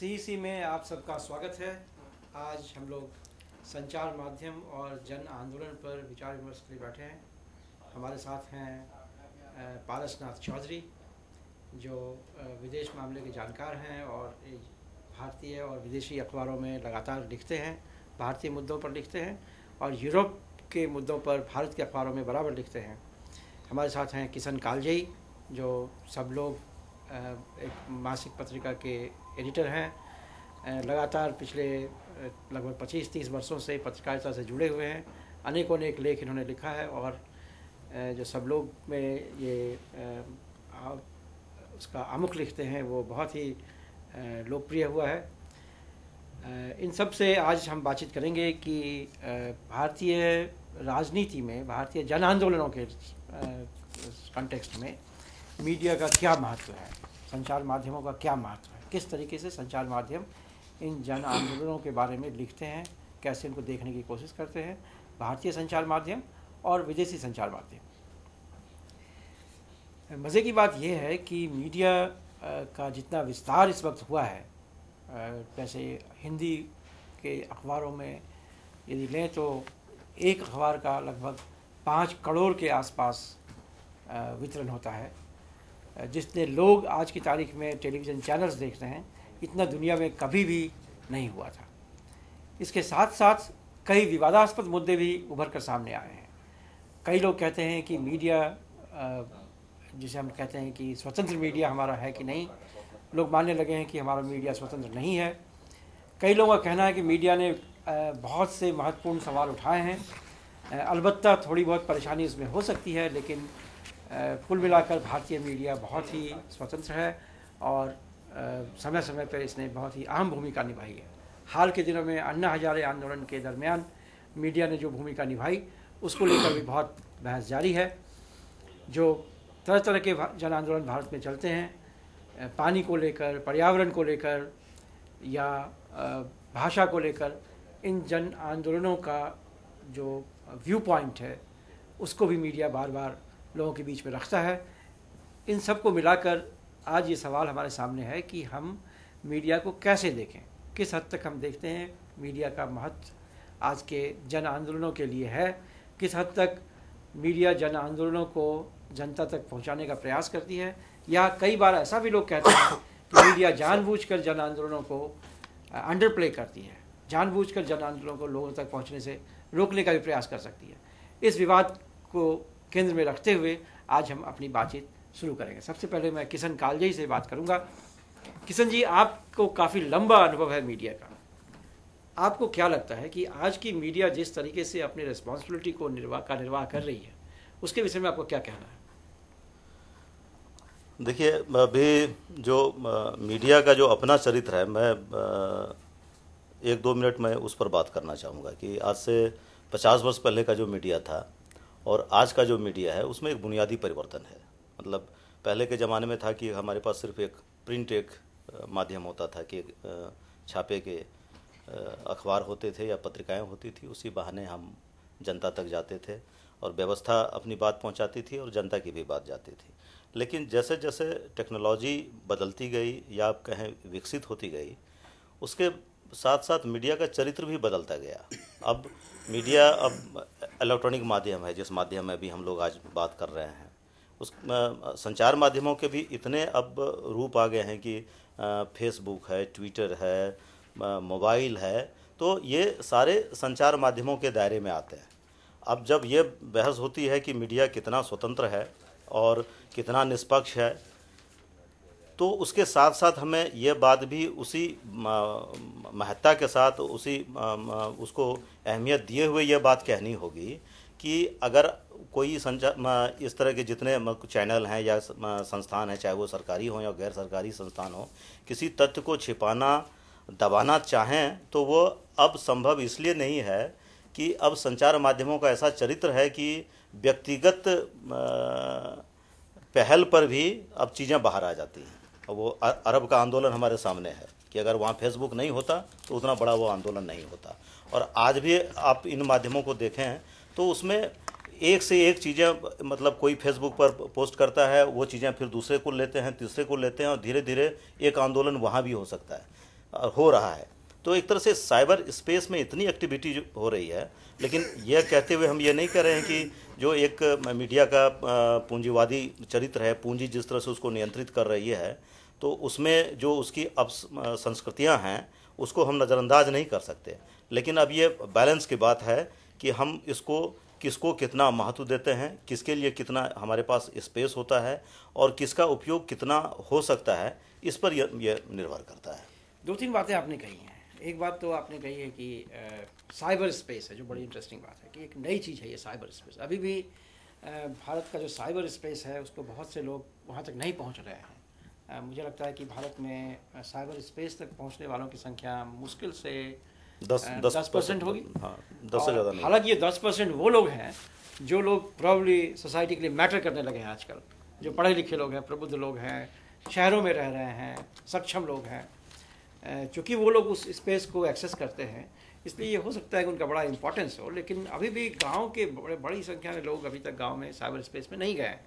CEC में आप सबका स्वागत है। आज हम लोग संचार माध्यम और जन आंदोलन पर विचार विमर्श के लिए बैठे हैं। हमारे साथ हैं पारसनाथ चौधरी, जो विदेश मामले के जानकार हैं और भारतीय और विदेशी अखबारों में लगातार लिखते हैं, भारतीय मुद्दों पर लिखते हैं और यूरोप के मुद्दों पर भारत के अखबारों में बराबर लिखते हैं। हमारे साथ हैं किशन कालजई, जो सब लोग एक मासिक पत्रिका के एडिटर हैं। लगातार पिछले लगभग 25-30 वर्षों से पत्रकारिता से जुड़े हुए हैं। अनेकों लेख इन्होंने लिखा है और जो सब लोग में ये उसका आमुख लिखते हैं वो बहुत ही लोकप्रिय हुआ है। इन सब से आज हम बातचीत करेंगे कि भारतीय राजनीति में, भारतीय जन आंदोलनों के कॉन्टेक्स्ट में मीडिया का क्या महत्व है, संचार माध्यमों का क्या महत्व है, किस तरीके से संचार माध्यम इन जन आंदोलनों के बारे में लिखते हैं, कैसे इनको देखने की कोशिश करते हैं, भारतीय संचार माध्यम और विदेशी संचार माध्यम। मज़े की बात यह है कि मीडिया का जितना विस्तार इस वक्त हुआ है, जैसे हिंदी के अखबारों में यदि लें तो एक अखबार का लगभग 5 करोड़ के आसपास वितरण होता है। जितने लोग आज की तारीख में टेलीविज़न चैनल्स देखते हैं, इतना दुनिया में कभी भी नहीं हुआ था। इसके साथ साथ कई विवादास्पद मुद्दे भी उभर कर सामने आए हैं। कई लोग कहते हैं कि मीडिया, जिसे हम कहते हैं कि स्वतंत्र मीडिया हमारा है कि नहीं, लोग मानने लगे हैं कि हमारा मीडिया स्वतंत्र नहीं है। कई लोगों का कहना है कि मीडिया ने बहुत से महत्वपूर्ण सवाल उठाए हैं। अलबत्ता थोड़ी बहुत परेशानी इसमें हो सकती है, लेकिन कुल मिलाकर भारतीय मीडिया बहुत ही स्वतंत्र है और समय समय पर इसने बहुत ही अहम भूमिका निभाई है। हाल के दिनों में अन्ना हजारे आंदोलन के दरमियान मीडिया ने जो भूमिका निभाई, उसको लेकर भी बहुत बहस जारी है। जो तरह तरह के जन आंदोलन भारत में चलते हैं, पानी को लेकर, पर्यावरण को लेकर या भाषा को लेकर, इन जन आंदोलनों का जो व्यू पॉइंट है उसको भी मीडिया बार बार लोगों के बीच में रखता है। इन सब को मिलाकर आज ये सवाल हमारे सामने है कि हम मीडिया को कैसे देखें, किस हद तक हम देखते हैं मीडिया का महत्व आज के जन आंदोलनों के लिए है, किस हद तक मीडिया जन आंदोलनों को जनता तक पहुंचाने का प्रयास करती है, या कई बार ऐसा भी लोग कहते हैं कि मीडिया जानबूझकर जन आंदोलनों को अंडर प्ले करती है, जानबूझकर जन आंदोलनों को लोगों तक पहुँचने से रोकने का भी प्रयास कर सकती है। इस विवाद को केंद्र में रखते हुए आज हम अपनी बातचीत शुरू करेंगे। सबसे पहले मैं किशन कालजई से बात करूंगा। किशन जी, आपको काफ़ी लंबा अनुभव है मीडिया का। आपको क्या लगता है कि आज की मीडिया जिस तरीके से अपनी रिस्पॉन्सिबिलिटी को निर्वाह कर रही है, उसके विषय में आपको क्या कहना है? देखिए, अभी जो मीडिया का जो अपना चरित्र है, मैं 1-2 मिनट में उस पर बात करना चाहूँगा कि आज से 50 वर्ष पहले का जो मीडिया था और आज का जो मीडिया है उसमें एक बुनियादी परिवर्तन है। मतलब पहले के ज़माने में था कि हमारे पास सिर्फ एक प्रिंट माध्यम होता था कि छापे के अखबार होते थे या पत्रिकाएं होती थी, उसी बहाने हम जनता तक जाते थे और व्यवस्था अपनी बात पहुंचाती थी और जनता की भी बात जाती थी। लेकिन जैसे जैसे टेक्नोलॉजी बदलती गई या आप कहें विकसित होती गई, उसके साथ साथ मीडिया का चरित्र भी बदलता गया। अब मीडिया अब इलेक्ट्रॉनिक माध्यम है, जिस माध्यम में भी हम लोग आज बात कर रहे हैं। उस संचार माध्यमों के भी इतने अब रूप आ गए हैं कि फेसबुक है, ट्विटर है, मोबाइल है, तो ये सारे संचार माध्यमों के दायरे में आते हैं। अब जब ये बहस होती है कि मीडिया कितना स्वतंत्र है और कितना निष्पक्ष है, तो उसके साथ साथ हमें ये बात भी उसी महत्ता के साथ उसको अहमियत दिए हुए ये बात कहनी होगी कि अगर कोई संचार इस तरह के जितने चैनल हैं या संस्थान हैं, चाहे वो सरकारी हो या गैर सरकारी संस्थान हो, किसी तथ्य को छिपाना, दबाना चाहें तो वो अब संभव इसलिए नहीं है कि अब संचार माध्यमों का ऐसा चरित्र है कि व्यक्तिगत पहल पर भी अब चीज़ें बाहर आ जाती हैं। वो अरब का आंदोलन हमारे सामने है कि अगर वहाँ फेसबुक नहीं होता तो उतना बड़ा वो आंदोलन नहीं होता। और आज भी आप इन माध्यमों को देखें तो उसमें एक से एक चीज़ें, मतलब कोई फेसबुक पर पोस्ट करता है, वो चीज़ें फिर दूसरे को लेते हैं, तीसरे को लेते हैं और धीरे धीरे एक आंदोलन वहाँ भी हो सकता है। हो रहा है। तो एक तरह से साइबर स्पेस में इतनी एक्टिविटी हो रही है, लेकिन यह कहते हुए हम ये नहीं कह रहे हैं कि जो एक मीडिया का पूंजीवादी चरित्र है, पूंजी जिस तरह से उसको नियंत्रित कर रही है, तो उसमें जो उसकी अब संस्कृतियाँ हैं उसको हम नज़रअंदाज नहीं कर सकते। लेकिन अब ये बैलेंस की बात है कि हम इसको किसको कितना महत्व देते हैं, किसके लिए कितना हमारे पास स्पेस होता है और किसका उपयोग कितना हो सकता है, इस पर यह निर्भर करता है। 2-3 बातें आपने कही हैं। एक बात तो आपने कही है कि साइबर स्पेस है, जो बड़ी इंटरेस्टिंग बात है कि एक नई चीज़ है ये साइबर स्पेस। अभी भी भारत का जो साइबर स्पेस है उसको बहुत से लोग वहाँ तक नहीं पहुँच रहे हैं। मुझे लगता है कि भारत में साइबर स्पेस तक पहुँचने वालों की संख्या मुश्किल से 10% होगी। हाँ, 10 से ज़्यादा नहीं। हालांकि ये 10% वो लोग हैं जो लोग प्रॉब्ली सोसाइटी के लिए मैटर करने लगे हैं आजकल, जो पढ़े लिखे लोग हैं, प्रबुद्ध लोग हैं, शहरों में रह रहे हैं, सक्षम लोग हैं। चूँकि वो लोग उस स्पेस को एक्सेस करते हैं, इसलिए ये हो सकता है कि उनका बड़ा इंपॉर्टेंस हो। लेकिन अभी भी गांव के बड़ी संख्या में लोग अभी तक गांव में साइबर स्पेस में नहीं गए हैं।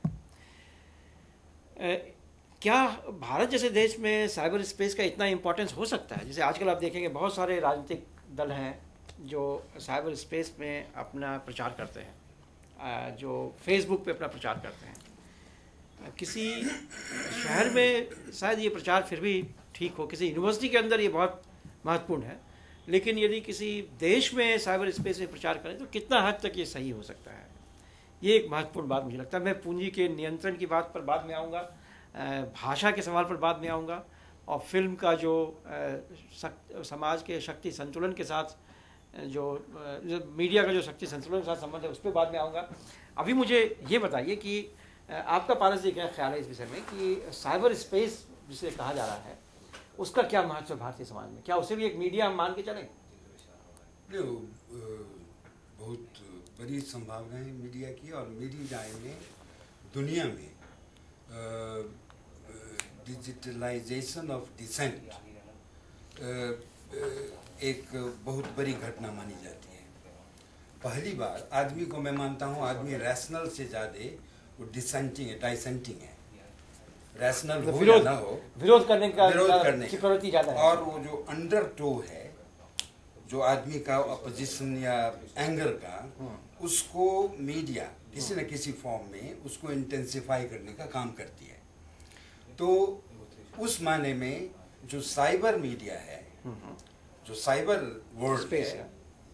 क्या भारत जैसे देश में साइबर स्पेस का इतना इंपॉर्टेंस हो सकता है? जैसे आजकल आप देखेंगे बहुत सारे राजनीतिक दल हैं जो साइबर स्पेस में अपना प्रचार करते हैं, जो फेसबुक पे अपना प्रचार करते हैं। किसी शहर में शायद ये प्रचार फिर भी ठीक हो, किसी यूनिवर्सिटी के अंदर ये बहुत महत्वपूर्ण है, लेकिन यदि किसी देश में साइबर स्पेस में प्रचार करें तो कितना हद तक ये सही हो सकता है? ये एक महत्वपूर्ण बात मुझे लगता है। मैं पूंजी के नियंत्रण की बात पर बाद में आऊँगा, भाषा के सवाल पर बाद में आऊँगा, और फिल्म का जो समाज के शक्ति संतुलन के साथ जो मीडिया का जो शक्ति संतुलन के साथ संबंध है उस पर बाद में आऊँगा। अभी मुझे ये बताइए कि आपका पारस जी क्या ख्याल है इस विषय में कि साइबर स्पेस जिसे कहा जा रहा है उसका क्या महत्व है भारतीय समाज में? क्या उसे भी एक मीडिया हम मान के चलें? बहुत बड़ी संभावनाएं मीडिया की, और मेरी राय में दुनिया में डिजिटलाइजेशन ऑफ डिसेंट एक बहुत बड़ी घटना मानी जाती है। पहली बार आदमी को, मैं मानता हूँ आदमी रैशनल से ज़्यादा वो डिसेंटिंग है, डाइसेंटिंग है। रैशनल हो या ना हो, विरोध करने की प्रवृत्ति ज़्यादा है। और वो जो अंडरटो है जो आदमी का अपोजिशन या एंगर का, उसको मीडिया किसी न किसी फॉर्म में उसको इंटेंसिफाई करने का काम करती है। तो उस माने में जो साइबर मीडिया है, जो साइबर वर्ल्ड है,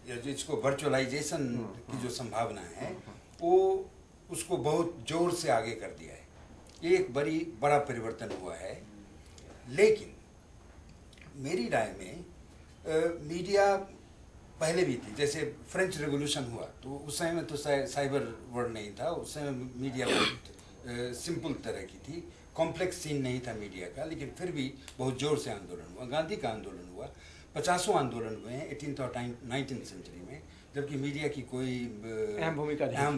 या जिसको वर्चुअलाइजेशन की जो संभावना है, वो उसको बहुत जोर से आगे कर दिया है। ये एक बड़ा परिवर्तन हुआ है। लेकिन मेरी राय में मीडिया पहले भी थी। जैसे फ्रेंच रेवोल्यूशन हुआ तो उस समय में तो साइबर वर्ल्ड नहीं था, उस समय मीडिया बहुत सिंपल तरह की थी, कॉम्प्लेक्स सीन नहीं था मीडिया का, लेकिन फिर भी बहुत जोर से आंदोलन हुआ। गांधी का आंदोलन हुआ, 50 आंदोलन हुए हैं 18th और 19th सेंचुरी में, जबकि मीडिया की कोई अहम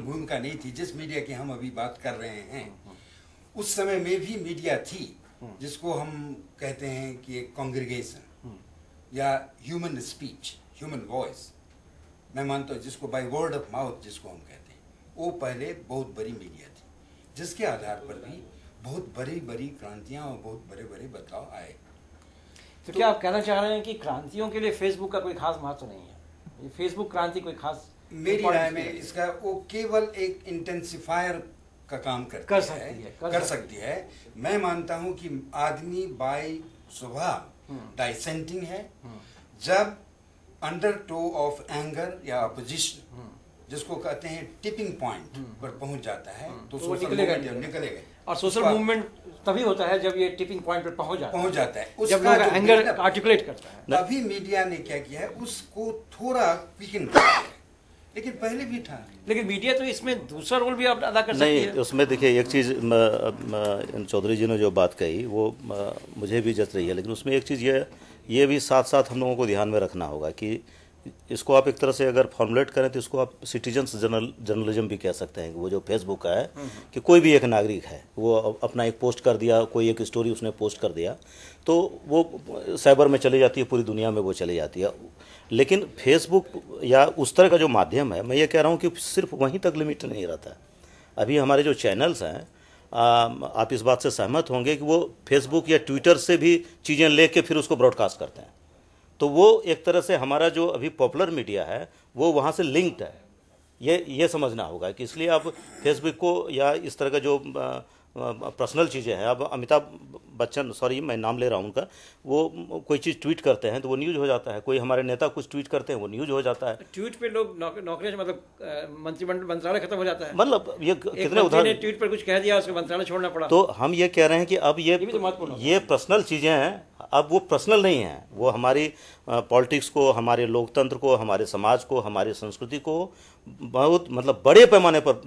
भूमिका नहीं थी। जिस मीडिया की हम अभी बात कर रहे हैं, उस समय में भी मीडिया थी, जिसको हम कहते हैं कि एक कॉन्ग्रीगेशन या ह्यूमन स्पीच, ह्यूमन वॉइस, मैं मानता हूँ जिसको बाय वर्ड ऑफ माउथ जिसको हम कहते हैं, वो पहले बहुत बड़ी मीडिया थी, जिसके आधार पर भी बहुत बड़ी क्रांतियाँ और बहुत बड़े बदलाव आए। तो क्या आप कहना चाह रहे हैं कि क्रांतियों के लिए फेसबुक का कोई खास महत्व नहीं है? ये फेसबुक क्रांति कोई खास, मेरी राय में इसका वो केवल एक इंटेंसिफायर का काम कर सकती है। मैं मानता हूं कि आदमी बाय स्वभाव डाइसेंटिंग है। जब अंडरटो ऑफ एंगर या अपोजिशन, जिसको कहते हैं टिपिंग पॉइंट पर पहुंच जाता है, तो सोशल मूवमेंट निकलेगा। और सोशल मूवमेंट तभी होता है जब ये टिपिंग पॉइंट पर पहुंच जाता है, जब लोग एंगर आर्टिकुलेट करता है। अभी मीडिया ने क्या किया है, उसको थोड़ा क्विकन कर दिया, लेकिन पहले भी था। लेकिन मीडिया तो इसमें दूसरा रोल भी अदा कर सकती है। नहीं, उसमें देखिए एक चीज़ चौधरी जी ने जो बात कही वो मुझे भी जच रही है, लेकिन उसमें एक चीज़ ये भी साथ साथ हम लोगों को ध्यान में रखना होगा कि इसको आप एक तरह से अगर फॉर्मुलेट करें तो इसको आप सिटीजन्स जर्नलिज्म भी कह सकते हैं। वो जो फेसबुक है कि कोई भी एक नागरिक है, वो अपना एक पोस्ट कर दिया, कोई एक स्टोरी उसने पोस्ट कर दिया, तो वो साइबर में चली जाती है, पूरी दुनिया में वो चली जाती है। लेकिन फेसबुक या उस तरह का जो माध्यम है, मैं ये कह रहा हूँ कि सिर्फ वहीं तक लिमिट नहीं रहता है। अभी हमारे जो चैनल्स हैं, आप इस बात से सहमत होंगे कि वो फेसबुक या ट्विटर से भी चीज़ें लेके फिर उसको ब्रॉडकास्ट करते हैं। तो वो एक तरह से हमारा जो अभी पॉपुलर मीडिया है वो वहाँ से लिंक्ड है, ये समझना होगा कि इसलिए अब फेसबुक को या इस तरह का जो पर्सनल चीज़ें हैं, अब अमिताभ बच्चन, सॉरी मैं नाम ले रहा हूँ उनका, वो कोई चीज़ ट्वीट करते हैं तो वो न्यूज़ हो जाता है, कोई हमारे नेता कुछ ट्वीट करते हैं वो न्यूज़ हो जाता है। ट्वीट पे लोग नौकरियां, मतलब मंत्रिमंडल, मंत्रालय खत्म हो जाता है। मतलब ये कितने उदाहरण, ट्वीट पर कुछ कह दिया उसको मंत्रालय छोड़ना पड़ा। तो हम ये कह रहे हैं कि अब ये पर्सनल चीज़ें हैं, अब वो पर्सनल नहीं हैं, वो हमारी पॉलिटिक्स को, हमारे लोकतंत्र को, हमारे समाज को, हमारी संस्कृति को बहुत मतलब बड़े पैमाने पर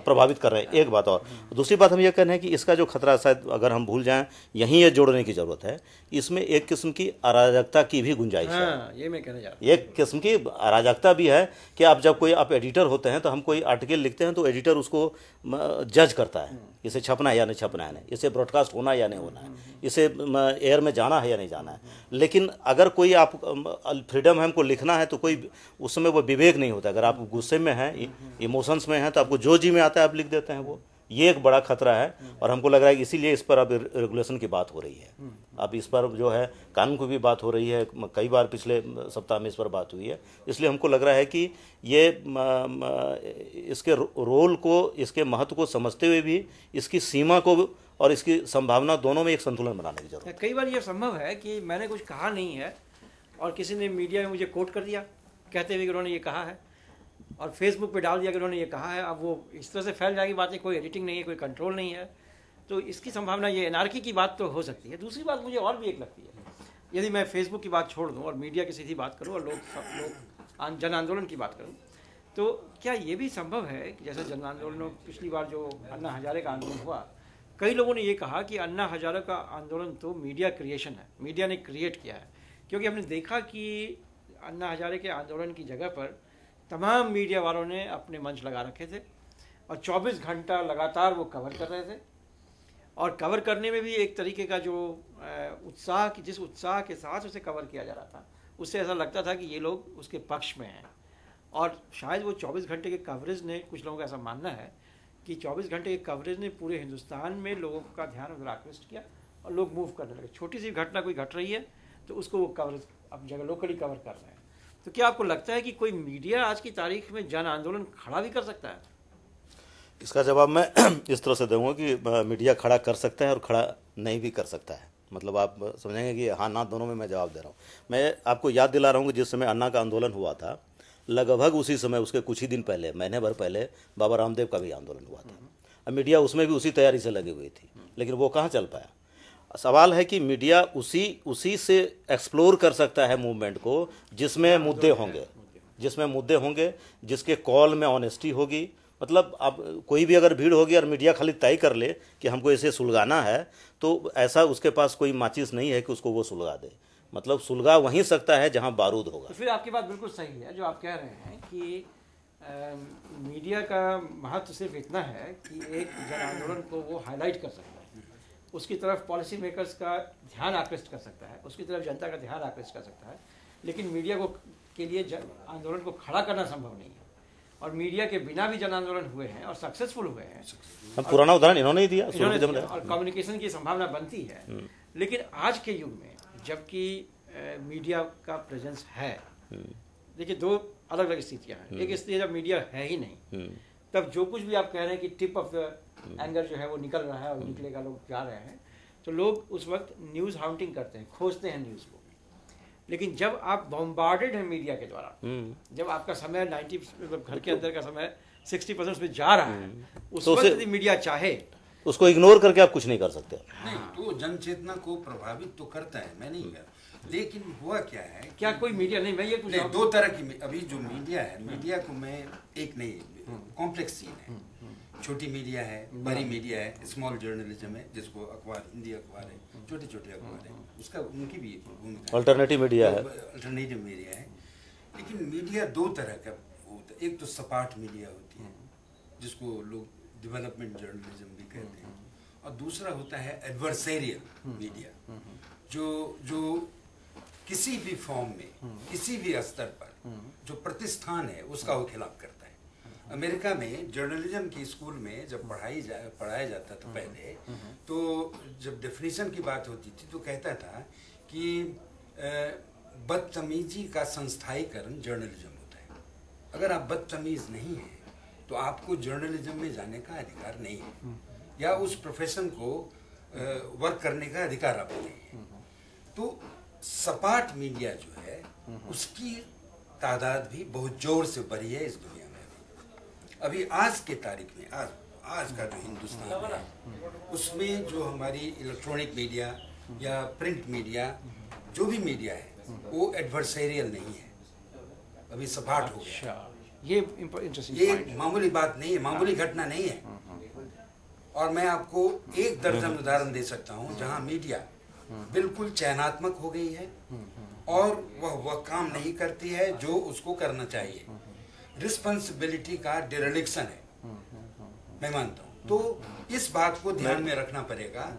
प्रभावित कर रहे हैं। एक बात, और दूसरी बात हम ये कह रहे हैं कि इसका जो खतरा शायद अगर हम भूल जाएं, यहीं ये जोड़ने की जरूरत है, इसमें एक किस्म की अराजकता की भी गुंजाइश है। ये मैं कहने जा रहा हूं, एक किस्म की अराजकता भी है कि आप जब कोई आप एडिटर होते हैं तो हम कोई आर्टिकल लिखते हैं तो एडिटर उसको जज करता है, इसे छपना है या नहीं छपना है, इसे ब्रॉडकास्ट होना है या नहीं होना है, इसे एयर में जाना है या नहीं जाना है। लेकिन अगर कोई आप फ्रीडम है हमको लिखना है तो कोई उसमें वो विवेक नहीं होता। अगर आप गुस्से में हैं, इमोशंस में हैं, तो आपको जो जी में आता है आप लिख देते हैं। वो ये एक बड़ा खतरा है और हमको लग रहा है कि इसीलिए इस पर अब रेगुलेशन की बात हो रही है। अब इस पर जो है कानून की भी बात हो रही है, कई बार पिछले सप्ताह में इस पर बात हुई है। इसलिए हमको लग रहा है कि ये इसके रोल को, इसके महत्व को समझते हुए भी इसकी सीमा को और इसकी संभावना दोनों में एक संतुलन बनाने की जरूरत है। कई बार ये संभव है कि मैंने कुछ कहा नहीं है और किसी ने मीडिया में मुझे कोट कर दिया कहते हुए कि उन्होंने ये कहा है, और फेसबुक पे डाल दिया कि उन्होंने ये कहा है। अब वो इस तरह से फैल जाएगी बातें, कोई एडिटिंग नहीं है, कोई कंट्रोल नहीं है, तो इसकी संभावना, ये एनार्की की बात तो हो सकती है। दूसरी बात मुझे और भी एक लगती है, यदि मैं फेसबुक की बात छोड़ दूँ और मीडिया की सीधी बात करूँ और लोग जन आंदोलन की बात करूँ, तो क्या ये भी संभव है कि जैसे जन आंदोलन पिछली बार जो अन्ना हजारे का आंदोलन हुआ, कई लोगों ने ये कहा कि अन्ना हजारे का आंदोलन तो मीडिया क्रिएशन है, मीडिया ने क्रिएट किया है, क्योंकि हमने देखा कि अन्ना हजारे के आंदोलन की जगह पर तमाम मीडिया वालों ने अपने मंच लगा रखे थे और 24 घंटा लगातार वो कवर कर रहे थे। और कवर करने में भी एक तरीके का जो उत्साह, कि जिस उत्साह के साथ उसे कवर किया जा रहा था, उससे ऐसा लगता था कि ये लोग उसके पक्ष में हैं। और शायद वो 24 घंटे के कवरेज ने, कुछ लोगों का ऐसा मानना है कि 24 घंटे के कवरेज ने पूरे हिंदुस्तान में लोगों का ध्यान उधर आकृष्ट किया और लोग मूव करने लगे। छोटी सी घटना कोई घट रही है तो उसको वो कवरेज अब जगह लोकली कवर कर रहे हैं। तो क्या आपको लगता है कि कोई मीडिया आज की तारीख में जन आंदोलन खड़ा भी कर सकता है? इसका जवाब मैं इस तरह से दूंगा कि मीडिया खड़ा कर सकता है और खड़ा नहीं भी कर सकता है। मतलब आप समझेंगे कि हाँ ना, दोनों में मैं जवाब दे रहा हूँ। मैं आपको याद दिला रहा हूँ कि जिस समय अन्ना का आंदोलन हुआ था, लगभग उसी समय, उसके कुछ ही दिन पहले, महीने भर पहले, बाबा रामदेव का भी आंदोलन हुआ था। अब मीडिया उसमें भी उसी तैयारी से लगी हुई थी, लेकिन वो कहाँ चल पाया। सवाल है कि मीडिया उसी से एक्सप्लोर कर सकता है मूवमेंट को जिसमें मुद्दे होंगे, जिसके कॉल में ऑनेस्टी होगी। मतलब अब कोई भी अगर भीड़ होगी और मीडिया खाली तय कर ले कि हमको इसे सुलगाना है, तो ऐसा उसके पास कोई माचिस नहीं है कि उसको वो सुलगा दे। मतलब सुलगा वहीं सकता है जहां बारूद होगा। तो फिर आपकी बात बिल्कुल सही है जो आप कह रहे हैं कि मीडिया का महत्व सिर्फ इतना है कि एक जन आंदोलन को वो हाईलाइट कर सकता है, उसकी तरफ पॉलिसी मेकर्स का ध्यान आकृष्ट कर सकता है, उसकी तरफ जनता का ध्यान आकृष्ट कर सकता है, लेकिन मीडिया को के लिए जन आंदोलन को खड़ा करना संभव नहीं है। और मीडिया के बिना भी जन आंदोलन हुए हैं और सक्सेसफुल हुए हैं। पुराना उदाहरण इन्होंने ही दिया, और कम्युनिकेशन की संभावना बनती है। लेकिन आज के युग में जबकि मीडिया का प्रेजेंस है, देखिए दो अलग अलग स्थितियां हैं। एक स्थिति जब मीडिया है ही नहीं, तब जो कुछ भी आप कह रहे हैं कि टिप ऑफ द एंगर जो है वो निकल रहा है और निकलेगा, लोग जा रहे हैं, तो लोग उस वक्त न्यूज़ हाउंटिंग करते हैं, खोजते हैं न्यूज़ को। लेकिन जब आप बॉम्बार्डेड हैं मीडिया के द्वारा, जब आपका समय 90 घर के अंदर का समय 60% में जा रहा है, उस वक्त यदि मीडिया चाहे उसको इग्नोर करके आप कुछ नहीं कर सकते। नहीं, तो जन चेतना को प्रभावित तो करता है, मैं नहीं कह रहा। लेकिन हुआ क्या है, क्या कोई मीडिया नहीं, मैं ये पूछ रहा हूं, दो तरह की अभी जो मीडिया है, मीडिया को मैं एक नहीं, कॉम्प्लेक्स सीन है। छोटी मीडिया है, बड़ी मीडिया है, स्मॉल जर्नलिज्म है, जिसको अखबार, हिंदी अखबार है, छोटे छोटे अखबार है, उसका उनकी भी भूमिका, अल्टरनेटिव मीडिया है, अल्टरनेटिव मीडिया है। लेकिन मीडिया दो तरह का होता है। एक तो सपाट मीडिया होती है जिसको लोग डेवलपमेंट जर्नलिज्म भी कहते हैं, और दूसरा होता है एडवर्सेरियल मीडिया, जो किसी भी फॉर्म में, किसी भी स्तर पर जो प्रतिष्ठान है उसका वो खिलाफ करता है। अमेरिका में जर्नलिज्म की स्कूल में जब पढ़ाया जाता था पहले, तो जब डेफिनेशन की बात होती थी तो कहता था कि बदतमीजी का संस्थाईकरण जर्नलिज्म होता है। अगर आप बदतमीज नहीं हैं तो आपको जर्नलिज्म में जाने का अधिकार नहीं है, या उस प्रोफेशन को वर्क करने का अधिकार आपको नहीं है। तो सपाट मीडिया जो है उसकी तादाद भी बहुत जोर से बढ़ी है इस दुनिया में। अभी आज के तारीख में आज का जो हिंदुस्तान है उसमें जो हमारी इलेक्ट्रॉनिक मीडिया या प्रिंट मीडिया, जो भी मीडिया है वो एडवर्सेरियल नहीं है, अभी सपाट हो गया। ये इंटरेस्टिंग, ये मामूली बात नहीं है, मामूली घटना नहीं है। और मैं आपको एक दर्जन उदाहरण दे सकता हूँ जहाँ मीडिया बिल्कुल चयनात्मक हो गई है और वह काम नहीं करती है जो उसको करना चाहिए। रिस्पॉन्सिबिलिटी का डिरेलिक्शन है, मैं मानता हूँ। तो इस बात को ध्यान में रखना पड़ेगा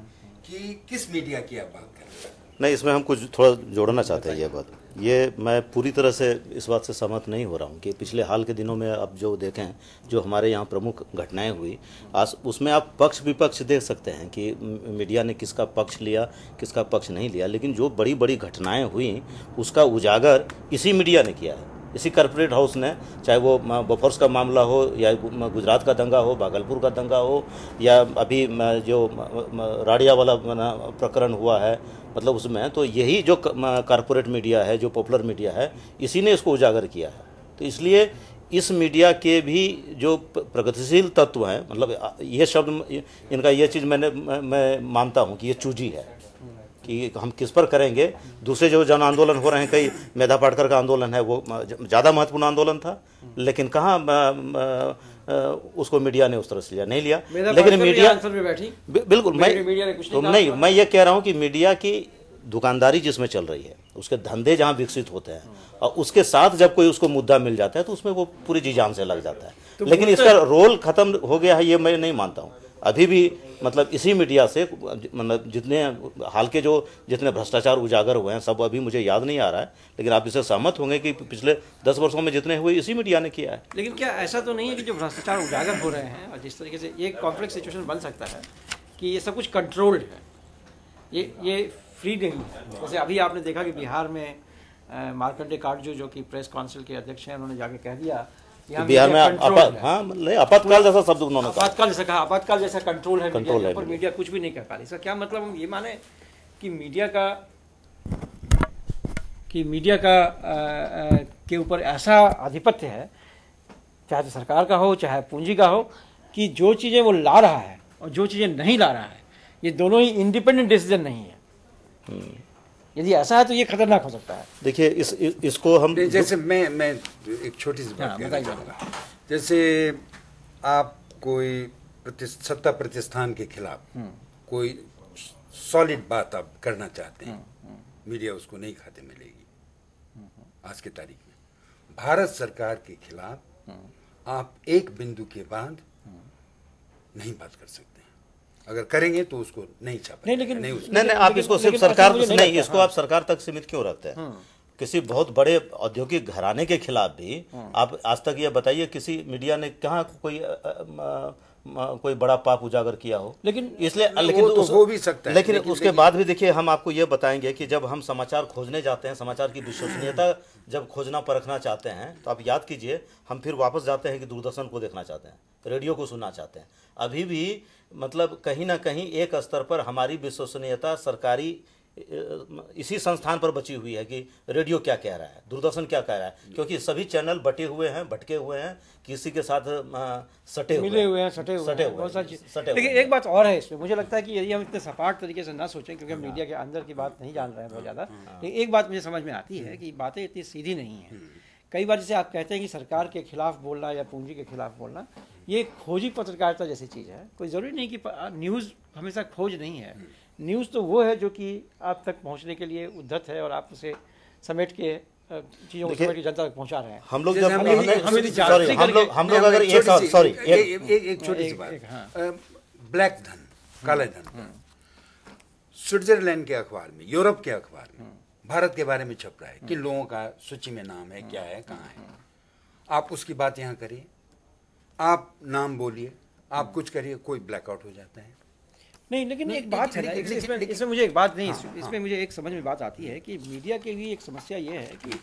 कि किस मीडिया की आप बात कर रहे हैं। नहीं, इसमें हम कुछ थोड़ा जोड़ना चाहते हैं। ये बात, ये मैं पूरी तरह से इस बात से सहमत नहीं हो रहा हूँ कि पिछले हाल के दिनों में आप जो देखें, जो हमारे यहाँ प्रमुख घटनाएं हुई आज, उसमें आप पक्ष विपक्ष देख सकते हैं कि मीडिया ने किसका पक्ष लिया, किसका पक्ष नहीं लिया, लेकिन जो बड़ी बड़ी घटनाएं हुई उसका उजागर इसी मीडिया ने किया है, इसी कॉर्पोरेट हाउस ने। चाहे वो बोफोर्स का मामला हो, या गुजरात का दंगा हो, भागलपुर का दंगा हो, या अभी जो राडिया वाला प्रकरण हुआ है, मतलब उसमें तो यही जो कॉर्पोरेट मीडिया है, जो पॉपुलर मीडिया है, इसी ने इसको उजागर किया है। तो इसलिए इस मीडिया के भी जो प्रगतिशील तत्व हैं, मतलब ये शब्द इनका, ये चीज़ मैं मानता हूँ कि ये चूजी है कि हम किस पर करेंगे। दूसरे जो जन आंदोलन हो रहे हैं, कई मेधा पाटकर का आंदोलन है, वो ज़्यादा महत्वपूर्ण आंदोलन था, लेकिन कहाँ उसको मीडिया ने उस तरह से लिया, नहीं लिया। लेकिन मीडिया बिल्कुल, मैं ये कह रहा हूँ कि मीडिया की दुकानदारी जिसमें चल रही है, उसके धंधे जहाँ विकसित होते हैं, और उसके साथ जब कोई उसको मुद्दा मिल जाता है तो उसमें वो पूरी जी जान से लग जाता है। लेकिन इसका रोल खत्म हो गया है, ये मैं नहीं मानता हूँ। अभी भी मतलब इसी मीडिया से, मतलब जितने हाल के जो जितने भ्रष्टाचार उजागर हुए हैं, सब अभी मुझे याद नहीं आ रहा है, लेकिन आप इससे सहमत होंगे कि पिछले 10 वर्षों में जितने हुए इसी मीडिया ने किया है। लेकिन क्या ऐसा तो नहीं है कि जो भ्रष्टाचार उजागर हो रहे हैं और जिस तरीके से ये कॉम्प्लेक्स सिचुएशन बन सकता है कि ये सब कुछ कंट्रोल्ड है, ये फ्री नहीं है। जैसे अभी आपने देखा कि बिहार में मार्कंडे काटजू, जो कि प्रेस काउंसिल के अध्यक्ष हैं, उन्होंने जाके कह दिया बिहार में आपातकाल जैसा शब्द उन्होंने कहा, आपातकाल जैसा कहा, आपातकाल जैसा कंट्रोल है मीडिया पर, मीडिया कुछ भी नहीं कर पा रही। इसका क्या मतलब हम ये माने कि मीडिया का के ऊपर ऐसा आधिपत्य है, चाहे सरकार का हो चाहे पूंजी का हो, कि जो चीजें वो ला रहा है और जो चीजें नहीं ला रहा है, ये दोनों ही इंडिपेंडेंट डिसीजन नहीं है। यदि ऐसा है तो ये खतरनाक हो सकता है। देखिए इसको हम, जैसे मैं एक छोटी सी बात कहना चाहूँगा। जैसे आप कोई सत्ता प्रतिष्ठान के खिलाफ कोई सॉलिड बात आप करना चाहते हैं, मीडिया उसको नहीं खाते मिलेगी। आज की तारीख में भारत सरकार के खिलाफ आप एक बिंदु के बाद नहीं बात कर सकते। अगर करेंगे तो उसको नहीं छापा, नहीं, लेकिन नहीं, आप इसको सिर्फ सरकार नहीं, इसको आप सरकार तक सीमित क्यों रखते हैं? किसी बहुत बड़े औद्योगिक घराने के खिलाफ भी आप आज तक ये बताइए किसी मीडिया ने कहाँ कोई बड़ा पाप उजागर किया हो? लेकिन इसलिए, लेकिन वो तो हो भी सकता है, लेकिन उसके बाद भी देखिए, हम आपको ये बताएंगे कि जब हम समाचार खोजने जाते हैं, समाचार की विश्वसनीयता जब खोजना परखना चाहते हैं, तो आप याद कीजिए, हम फिर वापस जाते हैं कि दूरदर्शन को देखना चाहते हैं, रेडियो को सुनना चाहते हैं। अभी भी मतलब कहीं ना कहीं एक स्तर पर हमारी विश्वसनीयता सरकारी इसी संस्थान पर बची हुई है कि रेडियो क्या कह रहा है, दूरदर्शन क्या कह रहा है, क्योंकि सभी चैनल बटे हुए हैं, भटके हुए हैं, किसी के साथ सटे हुए हैं। लेकिन एक बात और है इसमें, मुझे लगता है कि यदि हम इतने सपाट तरीके से ना सोचें, क्योंकि हम मीडिया के अंदर की बात नहीं जान रहे हैं बहुत ज़्यादा, लेकिन एक बात मुझे समझ में आती है कि बातें इतनी सीधी नहीं है। कई बार जैसे आप कहते हैं कि सरकार के खिलाफ बोलना या पूंजी के खिलाफ बोलना, ये खोजी पत्रकारिता जैसी चीज़ है। कोई ज़रूरी नहीं कि न्यूज़ हमेशा खोज नहीं है। न्यूज़ तो वो है जो कि आप तक पहुंचने के लिए उद्धत है और आप उसे समेट के चीज़ों को समेट के जनता तक पहुंचा रहे हैं। हम लोग जब हम लोग अगर एक छोटी सी बात, ब्लैक धन, काला धन स्विट्जरलैंड के अखबार में, यूरोप के अखबार में भारत के बारे में छप रहा है कि लोगों का सूची में नाम है, क्या है, कहाँ है। आप उसकी बात यहाँ करिए, आप नाम बोलिए, आप कुछ करिए, कोई ब्लैकआउट हो जाता है। नहीं, लेकिन एक बात है ना, इसमें मुझे एक बात नहीं, इसमें मुझे एक समझ में बात आती है कि मीडिया के लिए एक समस्या ये है कि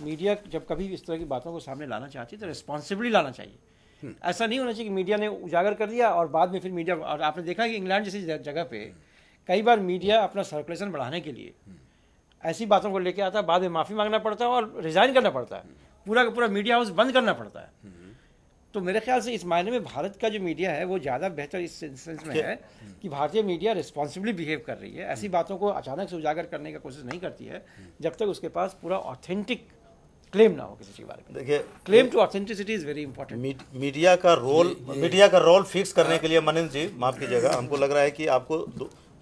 मीडिया जब कभी इस तरह की बातों को सामने लाना चाहती है तो रिस्पॉन्सिबली लाना चाहिए। ऐसा नहीं होना चाहिए कि मीडिया ने उजागर कर दिया और बाद में फिर मीडिया, और आपने देखा कि इंग्लैंड जैसी जगह पे कई बार मीडिया अपना सर्कुलेशन बढ़ाने के लिए ऐसी बातों को लेके आता है, बाद में माफ़ी मांगना पड़ता है और रिज़ाइन करना पड़ता है, पूरा का पूरा मीडिया हाउस बंद करना पड़ता है। तो मेरे ख्याल से इस मायने में भारत का जो मीडिया है वो ज़्यादा बेहतर इस सेंस में है कि भारतीय मीडिया रिस्पॉन्सिबली बिहेव कर रही है, ऐसी बातों को अचानक से उजागर करने की कोशिश नहीं करती है जब तक उसके पास पूरा ऑथेंटिक क्लेम ना हो किसी के बारे में। देखिए, claim to authenticity is very important. Media का रोल फिक्स करने के लिए मनिंद्र जी माफ़ कीजिएगा, हमको लग रहा है कि आपको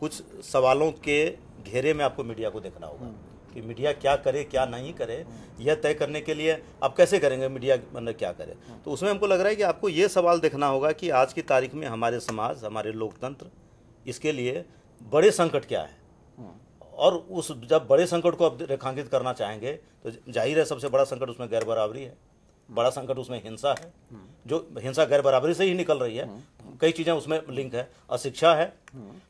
कुछ सवालों के घेरे में आपको मीडिया को देखना होगा कि मीडिया क्या करे क्या नहीं करे, यह तय करने के लिए आप कैसे करेंगे मीडिया मतलब क्या करे। तो उसमें हमको लग रहा है कि आपको ये सवाल देखना होगा कि आज की तारीख में हमारे समाज, हमारे लोकतंत्र, इसके लिए बड़े संकट क्या है, और उस जब बड़े संकट को आप रेखांकित करना चाहेंगे तो जाहिर है सबसे बड़ा संकट उसमें गैर बराबरी है, बड़ा संकट उसमें हिंसा है, जो हिंसा गैर बराबरी से ही निकल रही है, कई चीज़ें उसमें लिंक है, अशिक्षा है।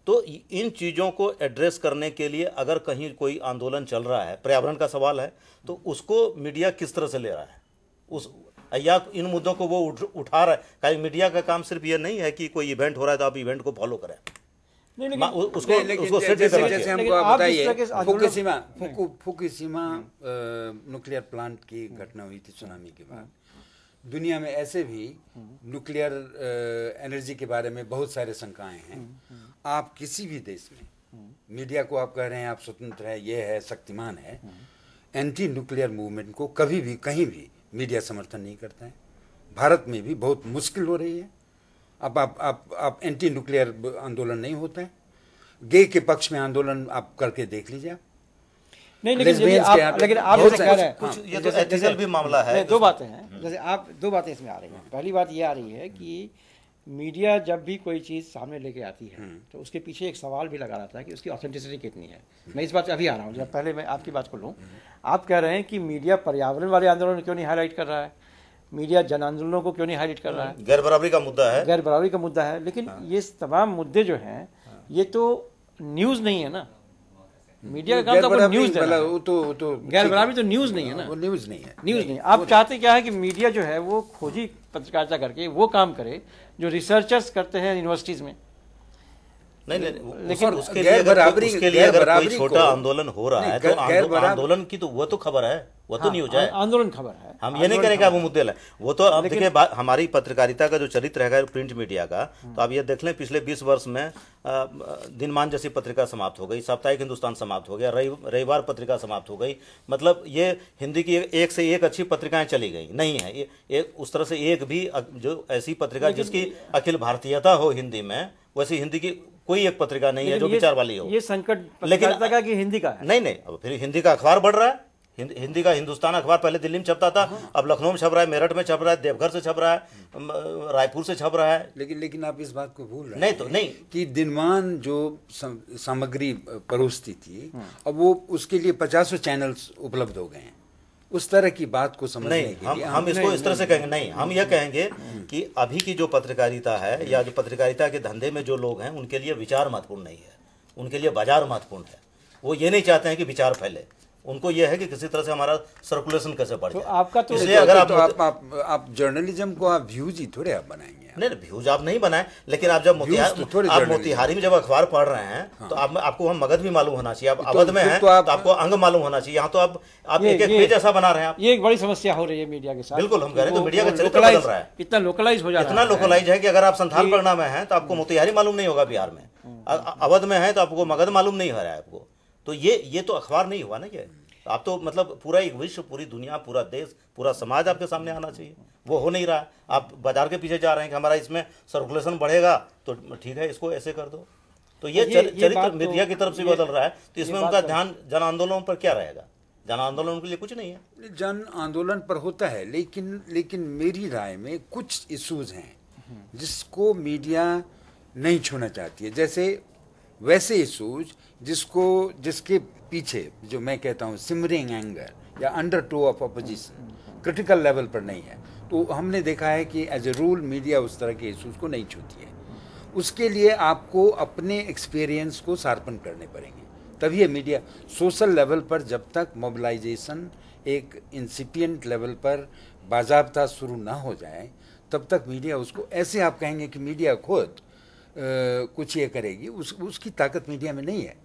तो इन चीज़ों को एड्रेस करने के लिए अगर कहीं कोई आंदोलन चल रहा है, पर्यावरण का सवाल है, तो उसको मीडिया किस तरह से ले रहा है, उस या इन मुद्दों को वो उठा रहा है। कहीं मीडिया का काम सिर्फ ये नहीं है कि कोई इवेंट हो रहा है तो आप इवेंट को फॉलो करें, उसको जैसे हमको आप बताइए फुकुशिमा न्यूक्लियर प्लांट की घटना हुई थी सुनामी के बाद, दुनिया में ऐसे भी न्यूक्लियर एनर्जी के बारे में बहुत सारे शंकाएं हैं। आप किसी भी देश में मीडिया को आप कह रहे हैं आप स्वतंत्र है, ये है, शक्तिमान है, एंटी न्यूक्लियर मूवमेंट को कभी भी कहीं भी मीडिया समर्थन नहीं करता है। भारत में भी बहुत मुश्किल हो रही है। अब आप एंटी न्यूक्लियर आंदोलन नहीं होता है, गे के पक्ष में आंदोलन आप करके देख लीजिए। नहीं, लेकिन आप जैसे कह रहे हैं ये तो एथिकल भी मामला है। दो बातें हैं, जैसे आप दो बातें इसमें आ रही हैं। पहली बात ये आ रही है कि मीडिया जब भी कोई चीज़ सामने लेके आती है तो उसके पीछे एक सवाल भी लगा रहता है कि उसकी ऑथेंटिसिटी कितनी है। मैं इस बात से अभी आ रहा हूँ, जब पहले मैं आपकी बात को लूँ। आप कह रहे हैं कि मीडिया पर्यावरण वाले आंदोलन क्यों नहीं हाईलाइट कर रहा है, मीडिया जन आंदोलों को क्यों नहीं हाईलाइट कर रहा है, गैर बराबरी का मुद्दा है, गैर बराबरी का मुद्दा है। लेकिन ये तमाम मुद्दे जो हैं ये तो न्यूज़ नहीं है ना, मीडिया का काम तो न्यूज़ देना है। तो गैर बराबरी तो न्यूज़ नहीं है ना, वो न्यूज़ नहीं है, न्यूज़ नहीं। आप चाहते क्या है कि मीडिया जो है वो खोजी पत्रकारिता करके वो काम करे जो रिसर्चर्स करते हैं यूनिवर्सिटीज़ में। नहीं, लेकिन उसके लिए अगर कोई छोटा आंदोलन हो रहा है तो आंदोलन की तो वो तो खबर है, वो तो न्यूज़ है, आंदोलन खबर है। हम ये नहीं करेंगे आप वो मुद्दे लाए, वो तो अब देखिए हमारी पत्रकारिता का जो चरित्र है प्रिंट मीडिया का, तो आप ये देख लें पिछले 20 वर्ष में दिनमान जैसी पत्रिका समाप्त हो गई, साप्ताहिक हिंदुस्तान समाप्त हो गया, रविवार पत्रिका समाप्त हो गई। मतलब ये हिंदी की एक से एक अच्छी पत्रिकाएं चली गई नहीं है, ये उस तरह से एक भी जो ऐसी पत्रिका जिसकी अखिल भारतीयता हो हिंदी में, वैसी हिंदी की कोई एक पत्रिका नहीं है जो विचार वाली हो। ये संकट पत्रकारिता का कि हिंदी का है? नहीं, अब फिर हिंदी का अखबार बढ़ रहा है। हिंदी का हिंदुस्तान अखबार पहले दिल्ली में छपता था, अब लखनऊ में छप रहा है, मेरठ में छप रहा है, देवघर से छप रहा है, रायपुर से छप रहा है। लेकिन आप इस बात को भूल रहे हैं। नहीं तो नहीं कि दिनमान जो सामग्री परोसती थी, अब वो उसके लिए 50 चैनल्स उपलब्ध हो गए हैं। उस तरह की बात को समझने के लिए हम इसको इस तरह से कहेंगे नहीं, हम यह कहेंगे कि अभी की जो पत्रकारिता है या जो पत्रकारिता के धंधे में जो लोग हैं उनके लिए विचार महत्वपूर्ण नहीं है, उनके लिए बाजार महत्वपूर्ण है। वो ये नहीं चाहते हैं कि विचार फैले, उनको यह है कि किसी तरह से हमारा सर्कुलेशन कैसे बढ़ जाए। आपका तो इसलिए अगर आप जर्नलिज्म को आप व्यूज ही थोड़े आप बनाएंगे। नहीं, व्यूज आप नहीं बनाए, लेकिन आप जब मोतिहारी में जब अखबार पढ़ रहे हैं तो आपको हम मगध भी मालूम होना चाहिए। आप अवध में हैं तो आपको अंग मालूम होना चाहिए। यहाँ तो आप एक पेज ऐसा बना रहे हैं। ये एक बड़ी समस्या हो रही है मीडिया के साथ। बिल्कुल, हम कह रहे हैं तो मीडिया का चरित्र बदल रहा है, इतना लोकलाइज हो जा रहा है, इतना लोकलाइज है कि अगर आप संथाल पढ़ना में हैं तो आपको मोतिहारी मालूम नहीं होगा बिहार में, अवध में है तो आपको मगध मालूम नहीं हो रहा है आपको। तो ये तो अखबार नहीं हुआ ना। ये आप तो मतलब पूरा एक विश्व, पूरी दुनिया, पूरा देश, पूरा समाज आपके सामने आना चाहिए, वो हो नहीं रहा। आप बाजार के पीछे जा रहे हैं कि हमारा इसमें सर्कुलेशन बढ़ेगा तो ठीक है, इसको ऐसे कर दो। तो ये चरित्र मीडिया की तरफ से बदल रहा है। तो इसमें उनका ध्यान जन आंदोलनों पर क्या रहेगा? जन आंदोलन के लिए कुछ नहीं है। जन आंदोलन पर होता है, लेकिन मेरी राय में कुछ इश्यूज हैं जिसको मीडिया नहीं छूना चाहती है। जैसे वैसे इश्यूज जिसके पीछे जो मैं कहता हूँ सिमरिंग एंगर या undertow of opposition critical level पर नहीं है, तो हमने देखा है कि एज ए रूल मीडिया उस तरह के इश्यूज को नहीं छूती है। उसके लिए आपको अपने एक्सपीरियंस को शार्पन करने पड़ेंगे, तभी ये मीडिया सोशल लेवल पर जब तक मोबिलाइजेशन एक इंसिपिएंट लेवल पर बाज़ाब्ता शुरू ना हो जाए तब तक मीडिया उसको, ऐसे आप कहेंगे कि मीडिया खुद कुछ ये करेगी, उसकी ताकत मीडिया में नहीं है।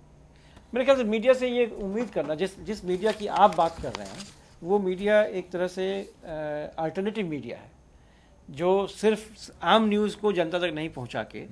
मेरे ख्याल से मीडिया से ये उम्मीद करना, जिस मीडिया की आप बात कर रहे हैं वो मीडिया एक तरह से अल्टरनेटिव मीडिया है, जो सिर्फ आम न्यूज़ को जनता तक नहीं पहुंचा के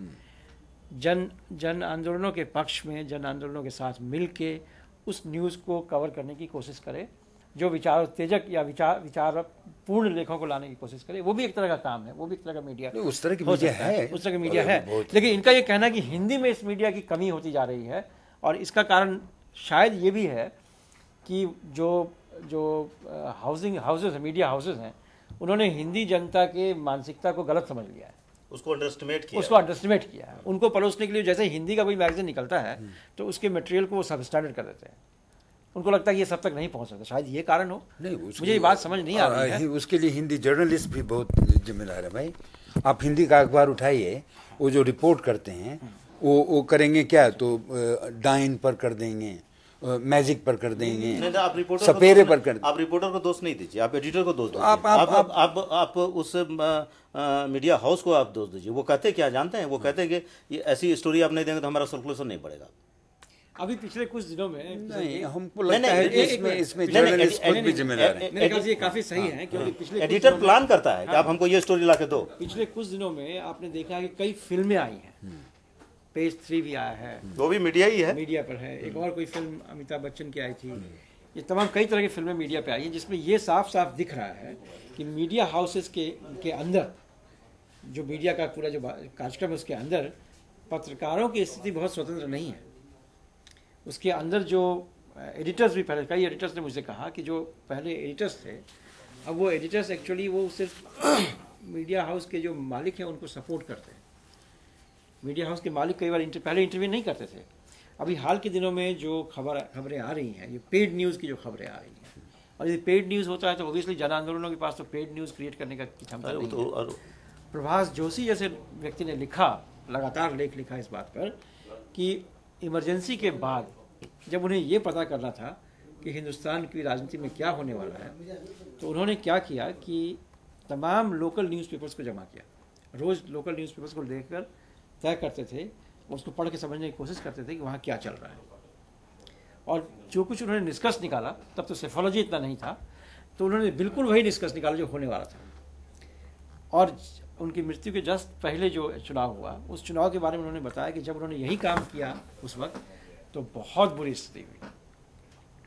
जन आंदोलनों के पक्ष में, जन आंदोलनों के साथ मिल के उस न्यूज़ को कवर करने की कोशिश करे, जो विचार उत्तेजक या विचार पूर्ण लेखों को लाने की कोशिश करे। वो भी एक तरह का काम है, वो भी एक तरह का मीडिया, उस तरह की मीडिया है, उस तरह की मीडिया है। लेकिन इनका ये कहना कि हिंदी में इस मीडिया की कमी होती जा रही है, और इसका कारण शायद ये भी है कि जो हाउसेज, मीडिया हाउसेज हैं, उन्होंने हिंदी जनता के मानसिकता को गलत समझ लिया है, उसको अंडरएस्टिमेट किया है। उनको परोसने के लिए जैसे हिंदी का कोई मैगजीन निकलता है तो उसके मटेरियल को वो सब स्टैंडर्ड कर देते हैं, उनको लगता है कि ये सब तक नहीं पहुंच सकता। शायद ये कारण हो, नहीं मुझे ये बात समझ नहीं आ रही है। उसके लिए हिंदी जर्नलिस्ट भी बहुत जिम्मेदार है भाई। आप हिंदी का अखबार उठाइए, वो जो रिपोर्ट करते हैं वो करेंगे क्या, तो डाइन पर कर देंगे, मैजिक पर कर देंगे, आप रिपोर्टर सपेरे पर कर, आप रिपोर्टर को दोष नहीं दीजिए, आप एडिटर को दोष दीजिए, आप उस मीडिया हाउस को आप दोष दीजिए। वो कहते क्या जानते हैं, वो कहते हैं कि ये ऐसी स्टोरी आप नहीं देंगे तो हमारा सर्कुलेशन नहीं बढ़ेगा। अभी पिछले कुछ दिनों में नहीं, हमको लगता है कि इसमें जर्नलिस्ट खुद भी जिम्मेदार है। मेरे ख्याल से ये काफी सही है, क्योंकि पिछले एडिटर प्लान करता है कि आप हमको ये स्टोरी ला के दो। पिछले कुछ दिनों में आपने देखा है कि कई फिल्में आई हैं, पेज 3 भी आया है, वो भी मीडिया ही है, मीडिया पर है। एक और कोई फिल्म अमिताभ बच्चन की आई थी। ये तमाम कई तरह की फिल्में मीडिया पे आई हैं, जिसमें ये साफ साफ दिख रहा है कि मीडिया हाउसेस के अंदर जो मीडिया का पूरा जो कार्यक्रम है उसके अंदर पत्रकारों की स्थिति बहुत स्वतंत्र नहीं है। उसके अंदर जो एडिटर्स भी, पहले कई एडिटर्स ने मुझे कहा कि जो पहले एडिटर्स थे, अब वो एडिटर्स एक्चुअली वो सिर्फ मीडिया हाउस के जो मालिक हैं उनको सपोर्ट करते हैं। मीडिया हाउस के मालिक कई बार पहले इंटरव्यू नहीं करते थे। अभी हाल के दिनों में जो खबरें आ रही हैं, ये पेड न्यूज़ की जो खबरें आ रही हैं, और यदि पेड न्यूज़ होता है तो ओबियसली जन आंदोलनों के पास तो पेड न्यूज़ क्रिएट करने का क्षमता नहीं है। प्रभास जोशी जैसे व्यक्ति ने लिखा, लगातार लेख लिखा इस बात पर कि इमरजेंसी के बाद जब उन्हें ये पता करना था कि हिंदुस्तान की राजनीति में क्या होने वाला है, तो उन्होंने क्या किया कि तमाम लोकल न्यूज़पेपर्स को जमा किया। रोज़ लोकल न्यूज़पेपर्स को देखकर तय करते थे, उसको पढ़ के समझने की कोशिश करते थे कि वहाँ क्या चल रहा है, और जो कुछ उन्होंने निष्कर्ष निकाला, तब तो सेफोलॉजी इतना नहीं था, तो उन्होंने बिल्कुल वही निष्कर्ष निकाला जो होने वाला था। और उनकी मृत्यु के जस्ट पहले जो चुनाव हुआ, उस चुनाव के बारे में उन्होंने बताया कि जब उन्होंने यही काम किया उस वक्त तो बहुत बुरी स्थिति हुई,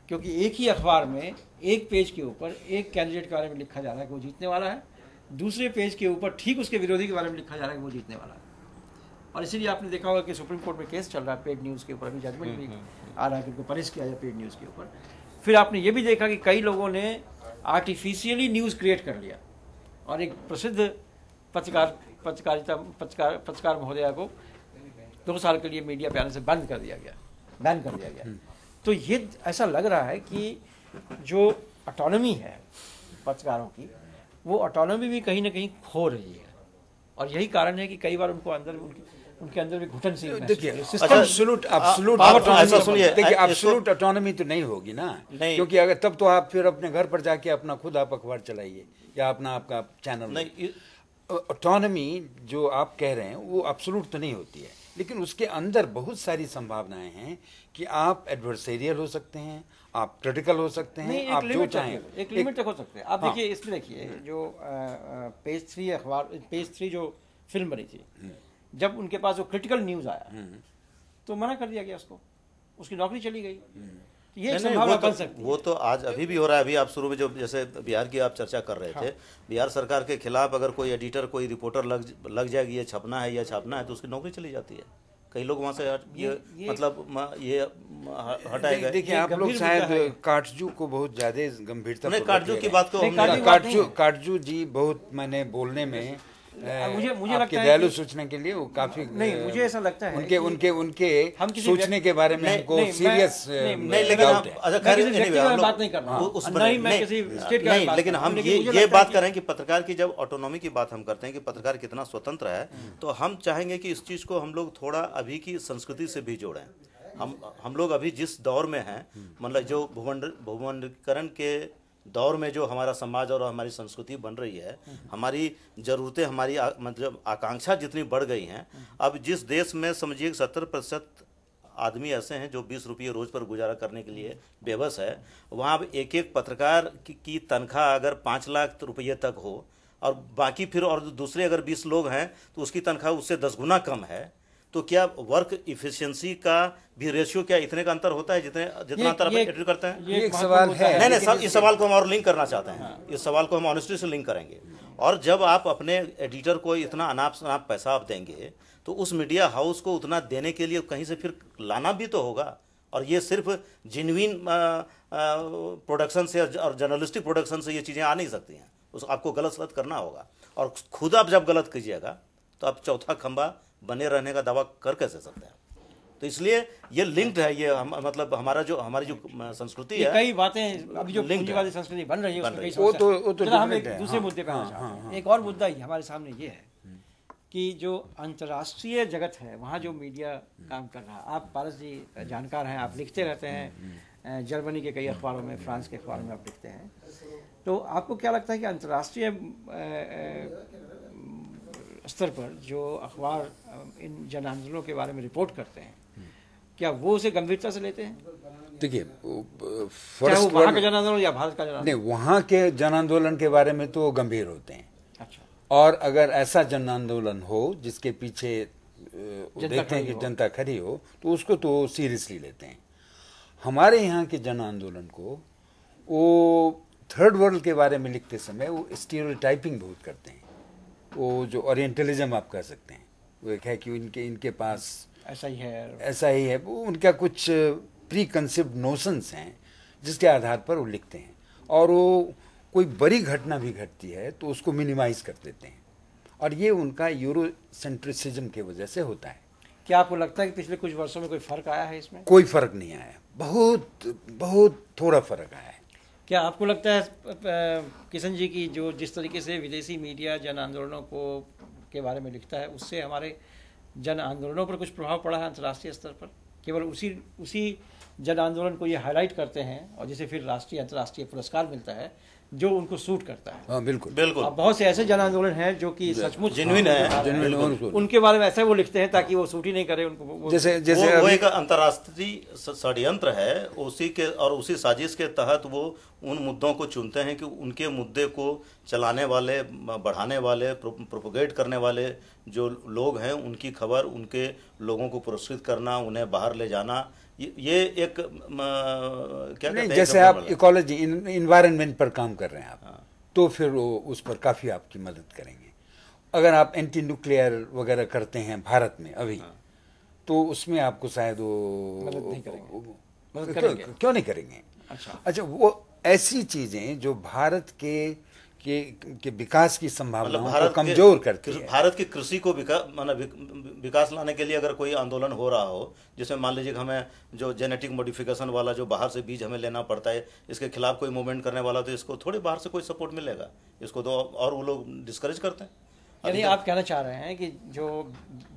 क्योंकि एक ही अखबार में एक पेज के ऊपर एक कैंडिडेट के बारे में लिखा जा रहा है कि वो जीतने वाला है, दूसरे पेज के ऊपर ठीक उसके विरोधी के बारे में लिखा जा रहा है कि वो जीतने वाला है। और इसीलिए आपने देखा होगा कि सुप्रीम कोर्ट में केस चल रहा है पेड न्यूज़ के ऊपर, अभी जजमेंट भी आ रहा है कि उनको पनिश किया जाए पेड न्यूज़ के ऊपर। फिर आपने ये भी देखा कि कई लोगों ने आर्टिफिशियली न्यूज़ क्रिएट कर लिया, और एक प्रसिद्ध पत्रकार महोदया को 2 साल के लिए मीडिया पे आने से बैन कर दिया गया। तो ये ऐसा लग रहा है कि जो ऑटोनॉमी है पत्रकारों की, वो ऑटोनॉमी भी कहीं ना कहीं खो रही है, और यही कारण है कि कई बार उनको अंदर उनके अंदर भी घुटन सी एब्सोल्यूट ऑटोनॉमी तो नहीं होगी ना, क्योंकि अगर तब तो आप फिर अपने घर पर जाके अपना खुद आप अखबार चलाइए या आपका चैनल नहीं। ऑटोनॉमी जो आप कह रहे हैं वो एब्सोल्यूट तो नहीं होती है, लेकिन उसके अंदर बहुत सारी संभावनाएं हैं कि आप एडवर्सेरियल हो सकते हैं, आप क्रिटिकल हो सकते हैं, आप जो चाहें एक लिमिट तक हो सकते हैं। आप देखिए, इसमें देखिए जो पेज 3 अखबार, पेज 3 जो फिल्म बनी थी, जब उनके पास वो क्रिटिकल न्यूज़ आया तो मना कर दिया गया उसको, उसकी नौकरी चली गई। ये संभावना बन सकती है। वो तो आज अभी भी हो रहा है। अभी आप शुरू में जो जैसे बिहार की आप चर्चा कर रहे थे, बिहार सरकार के खिलाफ अगर कोई एडिटर, कोई रिपोर्टर लग जाएगी, ये छपना है या छापना है, तो उसकी नौकरी चली जाती है। कई लोग वहाँ से ये मतलब ये हटाएगा। देखिए, आप लोग शायद काटजू को बहुत ज्यादा गंभीरता, काटजू की बात को, काटजू जी बहुत मैंने बोलने में मुझे लगता आपके है दयालु सोचने के लिए वो काफी नहीं, मुझे ऐसा लगता है उनके हम सोचने के बारे में हमको सीरियस नहीं, लेकिन बात नहीं कर रहा हूं, लेकिन हम ये बात कर रहे हैं कि पत्रकार की जब ऑटोनॉमी की बात हम करते हैं कि पत्रकार कितना स्वतंत्र है, तो हम चाहेंगे कि इस चीज को हम लोग थोड़ा अभी की संस्कृति से भी जोड़ें। हम लोग अभी जिस दौर में हैं, मतलब जो भूमंडलीकरण के दौर में जो हमारा समाज और हमारी संस्कृति बन रही है, हमारी ज़रूरतें, हमारी मतलब आकांक्षा जितनी बढ़ गई हैं, अब जिस देश में समझिए 70% आदमी ऐसे हैं जो 20 रुपये रोज़ पर गुजारा करने के लिए बेबस है, वहाँ अब एक पत्रकार की तनख्वाह अगर 5 लाख रुपये तक हो और बाकी फिर और दूसरे अगर 20 लोग हैं तो उसकी तनख्वाह उससे 10 गुना कम है, तो क्या वर्क इफिशिएंसी का भी रेशियो क्या इतने का अंतर होता है जितना अंतर एडिट करते हैं? ये एक सवाल है। नहीं, इस सवाल को हम और लिंक करना चाहते हैं, इस सवाल को हम ऑनेस्टी से लिंक करेंगे। और जब आप अपने एडिटर को इतना अनाप शनाप पैसा आप देंगे तो उस मीडिया हाउस को उतना देने के लिए कहीं से फिर लाना भी तो होगा। और ये सिर्फ जेन्युइन प्रोडक्शन से और जर्नलिस्टिक प्रोडक्शन से ये चीज़ें आ नहीं सकती हैं, आपको गलत सलत करना होगा। और खुद आप जब गलत कीजिएगा तो आप चौथा खंबा बने रहने का दावा कर कैसे सकते हैं? तो इसलिए ये लिंक्ड है, ये मतलब हमारी जो संस्कृति है, कई बातें अभी जो पूंजीवादी संस्कृति बन रही है उसमें कई वो तो हम एक दूसरे मुद्दे पर आना चाहते हैं। एक और मुद्दा ही हमारे सामने ये है कि जो अंतर्राष्ट्रीय जगत है वहाँ जो मीडिया काम कर रहा है, आप पारस जी जानकार हैं, आप लिखते रहते हैं, जर्मनी के कई अखबारों में, फ्रांस के अखबारों में आप लिखते हैं, तो आपको क्या लगता है कि अंतर्राष्ट्रीय स्तर पर जो अखबार इन जन आंदोलनों के बारे में रिपोर्ट करते हैं, क्या वो उसे गंभीरता से लेते हैं? देखिए, फर्स्ट वहाँ का जन आंदोलन या भारत का जन आंदोलन? नहीं, वहाँ के जन आंदोलन के बारे में तो गंभीर होते हैं। अच्छा। और अगर ऐसा जन आंदोलन हो जिसके पीछे देखते हैं कि जनता खड़ी हो तो उसको तो सीरियसली लेते हैं। हमारे यहाँ के जन आंदोलन को वो थर्ड वर्ल्ड के बारे में लिखते समय वो स्टीरियोटाइपिंग बहुत करते हैं। वो जो ओरिएंटलिज्म आप कह सकते हैं, वो एक है कि इनके पास ऐसा ही है, वो उनका कुछ प्री कंसेप्ट नोशंस हैं जिसके आधार पर वो लिखते हैं। और वो कोई बड़ी घटना भी घटती है तो उसको मिनिमाइज कर देते हैं, और ये उनका यूरोसेंट्रिसिज्म की वजह से होता है। क्या आपको लगता है कि पिछले कुछ वर्षों में कोई फर्क आया है इसमें? कोई फर्क नहीं आया, बहुत थोड़ा फर्क आया है। क्या आपको लगता है किशन जी की जो जिस तरीके से विदेशी मीडिया जन आंदोलनों के बारे में लिखता है, उससे हमारे जन आंदोलनों पर कुछ प्रभाव पड़ा है अंतर्राष्ट्रीय स्तर पर? केवल उसी जन आंदोलन को ये हाईलाइट करते हैं और जिसे फिर राष्ट्रीय अंतर्राष्ट्रीय पुरस्कार मिलता है जो उनको सूट करता है। हाँ, बिल्कुल। अब बहुत से ऐसे जन आंदोलन हैं जो कि सचमुच जेन्युइन है, उनके बारे में ऐसा वो लिखते हैं ताकि वो सूट ही नहीं करे उनको। जैसे वो एक अंतर्राष्ट्रीय षड्यंत्र है, उसी साजिश के तहत वो उन मुद्दों को चुनते हैं कि उनके मुद्दे को चलाने वाले, बढ़ाने वाले, प्रोपोगेट करने वाले जो लोग हैं उनकी खबर, उनके लोगों को पुरस्कृत करना, उन्हें बाहर ले जाना, ये एक क्या कहते हैं, जैसे आप इकोलॉजी इन्वायरमेंट पर काम कर रहे हैं आप, तो फिर वो उस पर काफ़ी आपकी मदद करेंगे। अगर आप एंटी न्यूक्लियर वगैरह करते हैं भारत में अभी, तो उसमें आपको शायद वो मदद नहीं करेंगे। क्यों नहीं करेंगे? अच्छा, वो ऐसी चीज़ें जो भारत के विकास की संभावनाओं को कमजोर करती है। भारत की कृषि को विकास लाने के लिए अगर कोई आंदोलन हो रहा हो, जिसमें मान लीजिए कि हमें जो जेनेटिक मॉडिफिकेशन वाला जो बाहर से बीज हमें लेना पड़ता है, इसके खिलाफ कोई मूवमेंट करने वाला, तो इसको थोड़ी बाहर से कोई सपोर्ट मिलेगा, इसको तो और वो लोग डिस्करेज करते हैं। यानी आप कहना चाह रहे हैं कि जो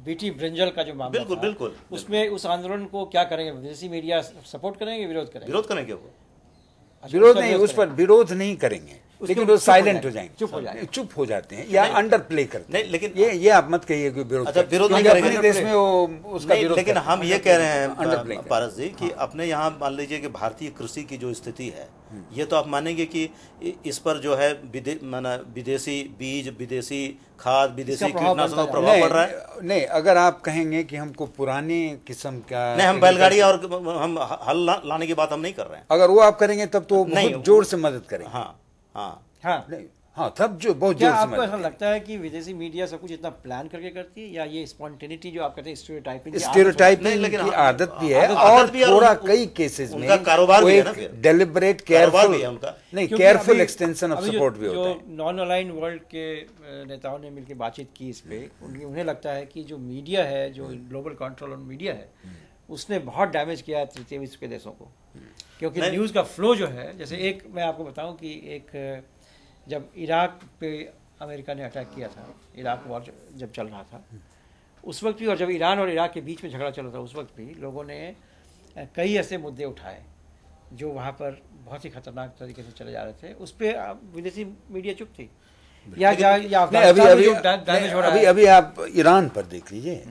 बीटी ब्रिंजल का जो मामला था, बिल्कुल उसमें उस आंदोलन को क्या करेंगे? विदेशी मीडिया सपोर्ट करेंगे, विरोध करेंगे? विरोध करेंगे वो। विरोध नहीं, उस पर विरोध नहीं करेंगे, लेकिन वो साइलेंट हो जाएंगे, चुप हो जाते हैं या अंडर प्ले करते हैं। नहीं, लेकिन ये आप मत कहिए कि विरोध। अच्छा, विरोध नहीं करेंगे देश में वो उसका विरोध, लेकिन हम ये कह रहे हैं पारस जी कि अपने यहाँ मान लीजिए कि भारतीय कृषि की जो स्थिति है, ये तो आप मानेंगे कि इस पर जो है विदेशी बीज, विदेशी खाद, विदेशी कीटनाशकों का प्रभाव पड़ रहा है। नहीं, अगर आप कहेंगे कि हमको पुराने किस्म का, नहीं, हम बैलगाड़ी और हम हल लाने की बात हम नहीं कर रहे हैं। अगर वो आप करेंगे तब तो बहुत जोर से मदद करेंगे। हाँ, नहीं, हाँ, तब जो बहुत क्या जोर से आपको ऐसा मदद लगता है कि विदेशी मीडिया सब कुछ इतना प्लान करके करती है, या ये स्पॉन्टेनिटी जो आप कहते हैं स्टीरियोटाइपिंग स्टीरियोटाइपिंग लेकिन की आदत भी है, आदत और भी है, थोड़ा उन- कई केसेस में उनका कारोबार वो भी है एक ना फिर। डेलिबरेट कारोबार केयरफुल भी है उनका। नहीं, क्योंकि केयरफुल अभी- एक्सटेंशन ऑफ अभी सपोर्ट भी होता है। जो नॉन अलाइन वर्ल्ड के नेताओं ने मिलकर बातचीत की इस पे, उन्हें लगता है कि जो मीडिया है, जो ग्लोबल कंट्रोल ऑन मीडिया है, उसने बहुत डैमेज किया है तृतीय विश्व के देशों को, क्योंकि नहीं। न्यूज़ का फ्लो जो है, जैसे एक मैं आपको बताऊं कि एक जब इराक पे अमेरिका ने अटैक किया था, इराक वॉर जब चल रहा था उस वक्त भी, और जब ईरान और इराक के बीच में झगड़ा चल रहा था उस वक्त भी, लोगों ने कई ऐसे मुद्दे उठाए जो वहाँ पर बहुत ही खतरनाक तरीके से चले जा रहे थे। उस पर विदेशी मीडिया चुप थी। या नहीं, अफगानिस्तान में जो डैमेज हो रहा है, अभी आप ईरान पर देख लीजिए,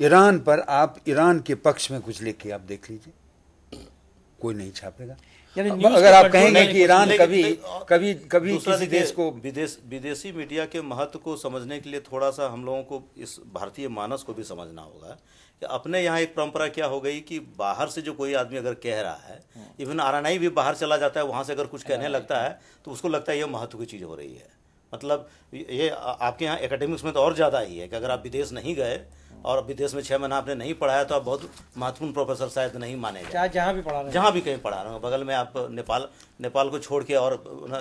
ईरान पर आप ईरान के पक्ष में कुछ लिख के आप देख लीजिए, कोई नहीं छापेगा। यानी अब न्यूज़ अगर को आप कंट्रोल कहेंगे करने कि की ईरान लेकिन- कभी लेकिन- कभी कभी दूसरा किसी देखिए, देश को विदेशी मीडिया के महत्व को समझने के लिए थोड़ा सा हम लोगों को इस भारतीय मानस को भी समझना होगा कि अपने यहाँ एक परंपरा क्या हो गई कि बाहर से जो कोई आदमी अगर कह रहा है, इवन आरएनआई भी बाहर चला जाता है, वहाँ से अगर कुछ कहने लगता है तो उसको लगता है ये महत्व की चीज़ हो रही है। मतलब ये आपके यहाँ एकेडमिक्स में तो और ज़्यादा ही है कि अगर आप विदेश नहीं गए और विदेश में 6 महीना आपने नहीं पढ़ाया तो आप बहुत महत्वपूर्ण प्रोफेसर शायद नहीं माने जाए। चाहे जहाँ भी पढ़ा रहे हैं। जहाँ भी कहीं पढ़ा रहे हो, बगल में आप नेपाल को छोड़ के और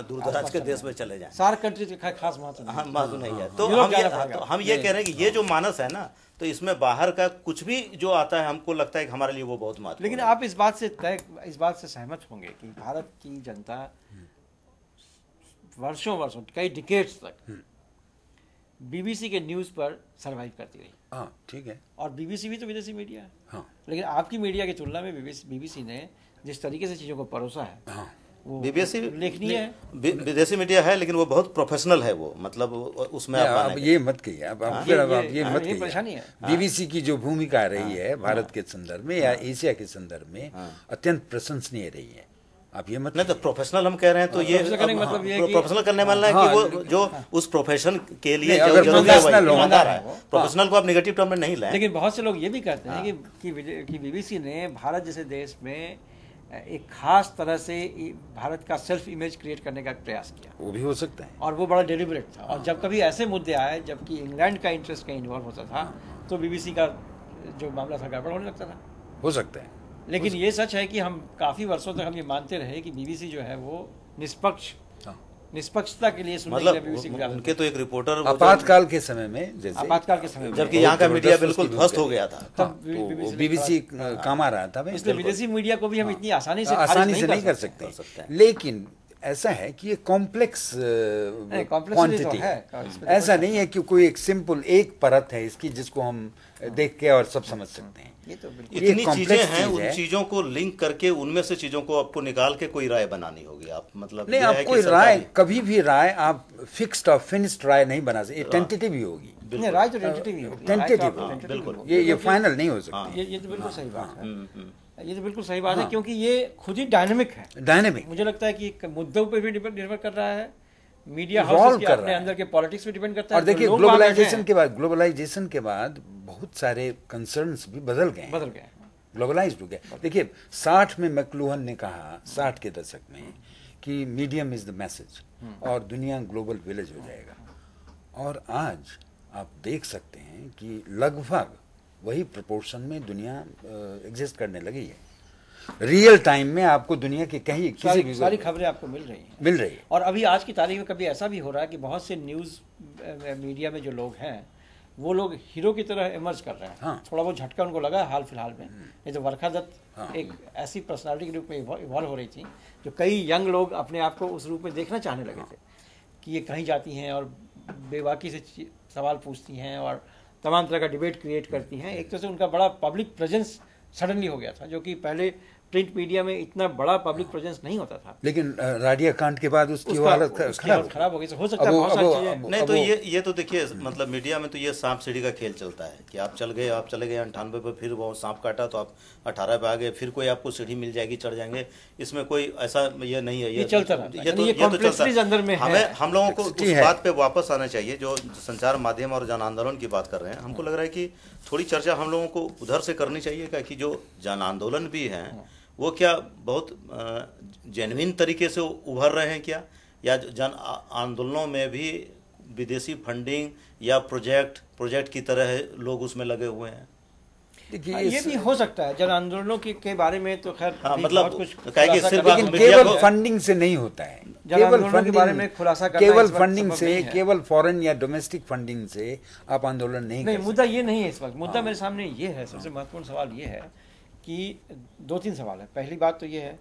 दूर दराज के देश में चले जाएं, सार्क कंट्रीज का खास महत्व नहीं। हाँ महत्व नहीं है। तो यूरोप हम ये जाना पड़ेगा। तो हम ये कह रहे हैं कि ये जो मानस है ना, तो इसमें बाहर का कुछ भी जो आता है हमको लगता है कि हमारे लिए वो बहुत महत्वपूर्ण लेकिन है। आप इस बात से सहमत होंगे कि भारत की जनता वर्षों कई डिकेड्स तक बीबीसी के न्यूज़ पर सरवाइव करती रही। हाँ ठीक है, और बीबीसी भी तो विदेशी मीडिया है। हाँ लेकिन आपकी मीडिया की तुलना में बीबीसी ने जिस तरीके से चीज़ों को परोसा है, हाँ वो बीबीसी उल्लेखनीय है। विदेशी मीडिया है लेकिन वो बहुत प्रोफेशनल है, वो मतलब उसमें आप अब मानेंगे। ये मत कहिए, अब ये- फिर अब ये- आप ये मत ये परेशानी कहिए। है। बीबीसी की जो भूमिका रही है भारत के संदर्भ में या एशिया के संदर्भ में अत्यंत प्रशंसनीय रही है। आप ये मत नहीं तो प्रोफेशनल हम कह रहे हैं तो ये प्रोफेशनल करने का मतलब ये है कि- प्रोफेशनल करने वाला है कि वो जो उस प्रोफेशन के लिए नहीं, जो अगर जरूरी है प्रोफेशनल वही हो, ईमानदार है। हाँ। प्रोफेशनल को आप नेगेटिव टर्म में नहीं लाएं। लेकिन बहुत से लोग ये भी कहते हैं कि बीबीसी ने भारत जैसे देश में एक खास तरह से भारत का सेल्फ इमेज क्रिएट करने का प्रयास किया, वो भी हो सकता है। और वो बड़ा डेलिबरेट था। और जब कभी ऐसे मुद्दे आए जबकि इंग्लैंड का इंटरेस्ट कहीं इन्वॉल्व होता था, तो बीबीसी का जो मामला था गड़बड़ होने लगता था। हो सकता है। लेकिन ये सच है कि हम काफ़ी वर्षों तक हम ये मानते रहे कि बीबीसी जो है वो निष्पक्षता के लिए सुनने के लिए बीबीसी मतलब उनके तो एक रिपोर्टर वो जो- आपातकाल के समय में जैसे आपातकाल के समय में जबकि यहाँ का बहुत मीडिया जबरदस्त बिल्कुल उसकी ध्वस्त भूमिका हो गया था। तब तो बीबीसी काम आ रहा था भाई, इसलिए विदेशी मीडिया को भी हम इतनी आसानी से आसानी से खारिज नहीं कर सकते। सकते। लेकिन ऐसा है कि ये कॉम्प्लेक्स complexity क्वांटिटी तो है, है। इसमें तो ऐसा नहीं है कि कोई एक सिंपल एक परत है इसकी जिसको हम देख के और सब समझ सकते हैं। ये तो बिल्कुल ये इतनी complex चीजें हैं, चीज उन है। चीजों को लिंक करके उनमें से चीजों को आपको निकाल के कोई राय बनानी होगी। आप मतलब नहीं, ये है आप कि कोई सरकारी- राय कभी भी राय आप फिक्स्ड और फिनिश्ड राय नहीं बना सकते, टेंटेटिव ही होगी। नहीं, राय तो टेंटेटिव ही होगी। टेंटेटिव राय तो होगी, tentative बिल्कुल। होगी। ये फाइनल नहीं हो सकती। ये तो बिल्कुल सही बात है। हम्म। ये तो बिल्कुल सही बात है, क्योंकि ये खुद ही डायनेमिक है। डायनेमिक मुझे लगता है कि मुद्दों पर भी निर्भर कर रहा है, मीडिया Evolve हाउसेस के कर अपने रहा है। अंदर के पॉलिटिक्स पे डिपेंड करता है। और देखिए जो लोग वहाँ बैठे ग्लोबलाइजेशन के बाद बहुत सारे कंसर्न्स भी बदल गए हैं। बदल गए। ग्लोबलाइज्ड हो गया। देखिए 60 में मैक्लूहन ने कहा, 60 के दशक में, कि मीडियम इज द मैसेज और दुनिया ग्लोबल विलेज हो जाएगा। और आज आप देख सकते हैं कि लगभग वही प्रोपोर्शन में दुनिया एग्जिस्ट करने लगी है। रियल टाइम में आपको दुनिया के कहीं किसी भी सारी खबरें आपको मिल रही हैं। मिल रही है। और अभी आज की तारीख में कभी ऐसा भी हो रहा है कि बहुत से न्यूज़ मीडिया में जो लोग हैं वो लोग हीरो की तरह इमर्ज कर रहे हैं। हाँ। थोड़ा बहुत झटका उनको लगा हाल फिलहाल में। ये तो वर्षा दत्त एक ऐसी पर्सनालिटी के रूप में इवॉल्व हो रही थी जो कई यंग लोग अपने आप को उस रूप में देखना चाहने लगे थे कि ये कहीं जाती हैं और बेबाकी से सवाल पूछती हैं और तमाम तरह का डिबेट क्रिएट करती हैं। एक तरह से उनका बड़ा पब्लिक प्रेजेंस सडनली हो गया था, जो कि पहले प्रिंट मीडिया में इतना बड़ा पब्लिक प्रेजेंस नहीं होता था। लेकिन राडिया कांड के बाद उसकी हालत खराब हो गई। हो सकता है बहुत सारी चीजें। नहीं तो ये तो देखिए मतलब मीडिया में तो ये सांप सीढ़ी का खेल चलता है कि आप चले गए 98 पे, फिर वो सांप काटा तो आप 18 पे आ गए, फिर कोई आपको सीढ़ी मिल जाएगी, चढ़ जाएंगे। इसमें कोई ऐसा ये नहीं है। ये चलता रहता है। ये तो कॉम्प्लेक्सिटीज अंदर में है। हम लोगों को उस बात पे वापस आना चाहिए जो संचार माध्यम और जन आंदोलन की बात कर रहे हैं। हमको लग रहा है कि थोड़ी चर्चा हम लोगों को उधर से करनी चाहिए कि जो जन आंदोलन भी हैं वो क्या बहुत जेन्युइन तरीके से उभर रहे हैं क्या, या जन आंदोलनों में भी विदेशी फंडिंग या प्रोजेक्ट की तरह लोग उसमें लगे हुए हैं। देखिए ये भी हो सकता है, जन आंदोलनों के बारे में तो खैर हाँ, अभी मतलब बहुत कुछ कहेंगे खुलासा सिर्फ करना लेकिन मीडिया केवल को- फंडिंग से नहीं होता है। जन आंदोलनों के बारे में खुलासा करना केवल इस वक्त फंडिंग संभव से, नहीं है। केवल फॉरेन या डोमेस्टिक फंडिंग से आप आंदोलन नहीं नहीं, कर मुद्दा ये नहीं है इस वक्त। मुद्दा मेरे सामने ये है, सबसे महत्वपूर्ण सवाल ये है कि 2-3 सवाल है। पहली बात तो ये है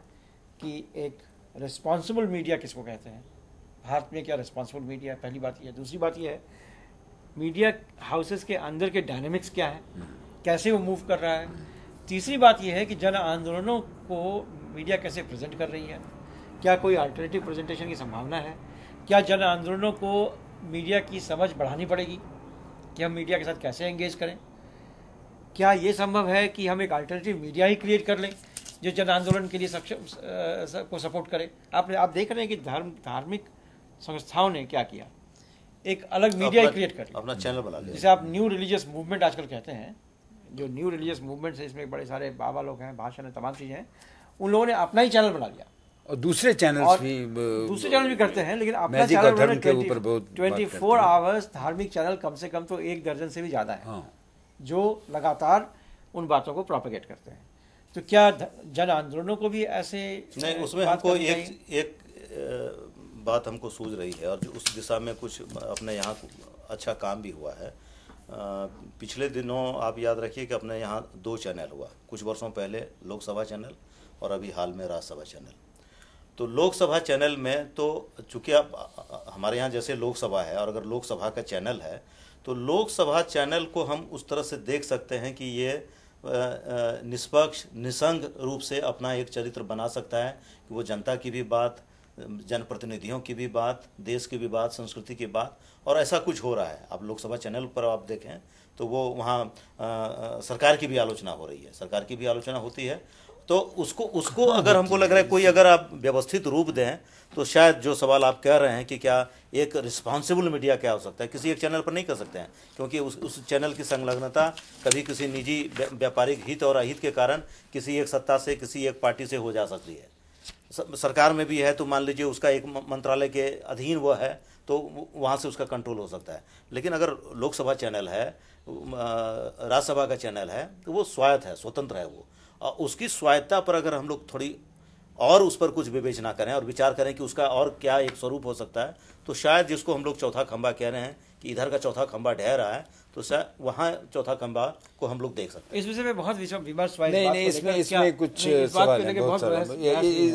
कि एक रिस्पॉन्सिबल मीडिया किसको कहते हैं, भारत में क्या रिस्पॉन्सिबल मीडिया है, पहली बात ये है। दूसरी बात ये है मीडिया हाउसेस के अंदर के डायनेमिक्स क्या है, कैसे वो मूव कर रहा है। तीसरी बात यह है कि जन आंदोलनों को मीडिया कैसे प्रेजेंट कर रही है, क्या कोई अल्टरनेटिव प्रेजेंटेशन की संभावना है, क्या जन आंदोलनों को मीडिया की समझ बढ़ानी पड़ेगी कि हम मीडिया के साथ कैसे एंगेज करें, क्या ये संभव है कि हम एक अल्टरनेटिव मीडिया ही क्रिएट कर लें जो जन आंदोलन के लिए सक्षम को सपोर्ट करे। आप देख रहे हैं कि धार्मिक संस्थाओं ने क्या किया, एक अलग मीडिया ही क्रिएट कर लिया, अपना चैनल बना लिया। जिसे आप न्यू रिलीजियस मूवमेंट आजकल कहते हैं। जो न्यू रिलीजियस मूवमेंट है इसमें बड़े सारे बाबा लोग हैं, भाषण है, तमाम चीज़ें हैं, उन लोगों ने अपना ही चैनल बना लिया। और दूसरे चैनल्स और भी दूसरे चैनल भी करते हैं, लेकिन अपना मैजिक चैनल और धर्म के ऊपर बहुत 24 आवर्स धार्मिक चैनल कम से कम तो 1 दर्जन से भी ज़्यादा है, हाँ। जो लगातार उन बातों को प्रोपेगेट करते हैं। तो क्या जन आंदोलनों को भी ऐसे नहीं, उसमें बात हमको करनी चाहिए? एक बात हमको सूझ रही है और जो उस दिशा में कुछ अपने यहाँ अच्छा काम भी हुआ है। पिछले दिनों आप याद रखिए कि अपने यहाँ 2 चैनल हुआ, कुछ वर्षों पहले लोकसभा चैनल और अभी हाल में राज्यसभा चैनल। तो लोकसभा चैनल में तो चूंकि आप हमारे यहाँ जैसे लोकसभा है और अगर लोकसभा का चैनल है तो लोकसभा चैनल को हम उस तरह से देख सकते हैं कि ये निष्पक्ष निसंग रूप से अपना एक चरित्र बना सकता है कि वो जनता की भी बात, जनप्रतिनिधियों की भी बात, देश की भी बात, संस्कृति की बात, और ऐसा कुछ हो रहा है। आप लोकसभा चैनल पर आप देखें तो वो वहाँ सरकार की भी आलोचना हो रही है, सरकार की भी आलोचना होती है। तो उसको अगर हमको लग रहा है कोई अगर आप व्यवस्थित रूप दें तो शायद जो सवाल आप कह रहे हैं कि क्या एक रिस्पॉन्सिबल मीडिया क्या हो सकता है, किसी एक चैनल पर नहीं कर सकते हैं, क्योंकि उस चैनल की संलग्नता कभी किसी निजी व्यापारिक हित और अहित के कारण किसी एक सत्ता से, किसी एक पार्टी से हो जा सकती है। सरकार में भी है तो मान लीजिए उसका एक मंत्रालय के अधीन वो है तो वहाँ से उसका कंट्रोल हो सकता है। लेकिन अगर लोकसभा चैनल है, राज्यसभा का चैनल है, तो वो स्वायत्त है, स्वतंत्र है वो। उसकी स्वायत्ता पर अगर हम लोग थोड़ी और उस पर कुछ विवेचना करें और विचार करें कि उसका और क्या एक स्वरूप हो सकता है, तो शायद जिसको हम लोग चौथा खंबा कह रहे हैं कि इधर का चौथा खंबा ढह रहा है, तो शायद वहाँ चौथा खंबा को हम लोग देख सकते हैं। इस विषय में बहुत विमर्श हुआ। नहीं, इसमें कुछ सवाल है, बहुत सारा।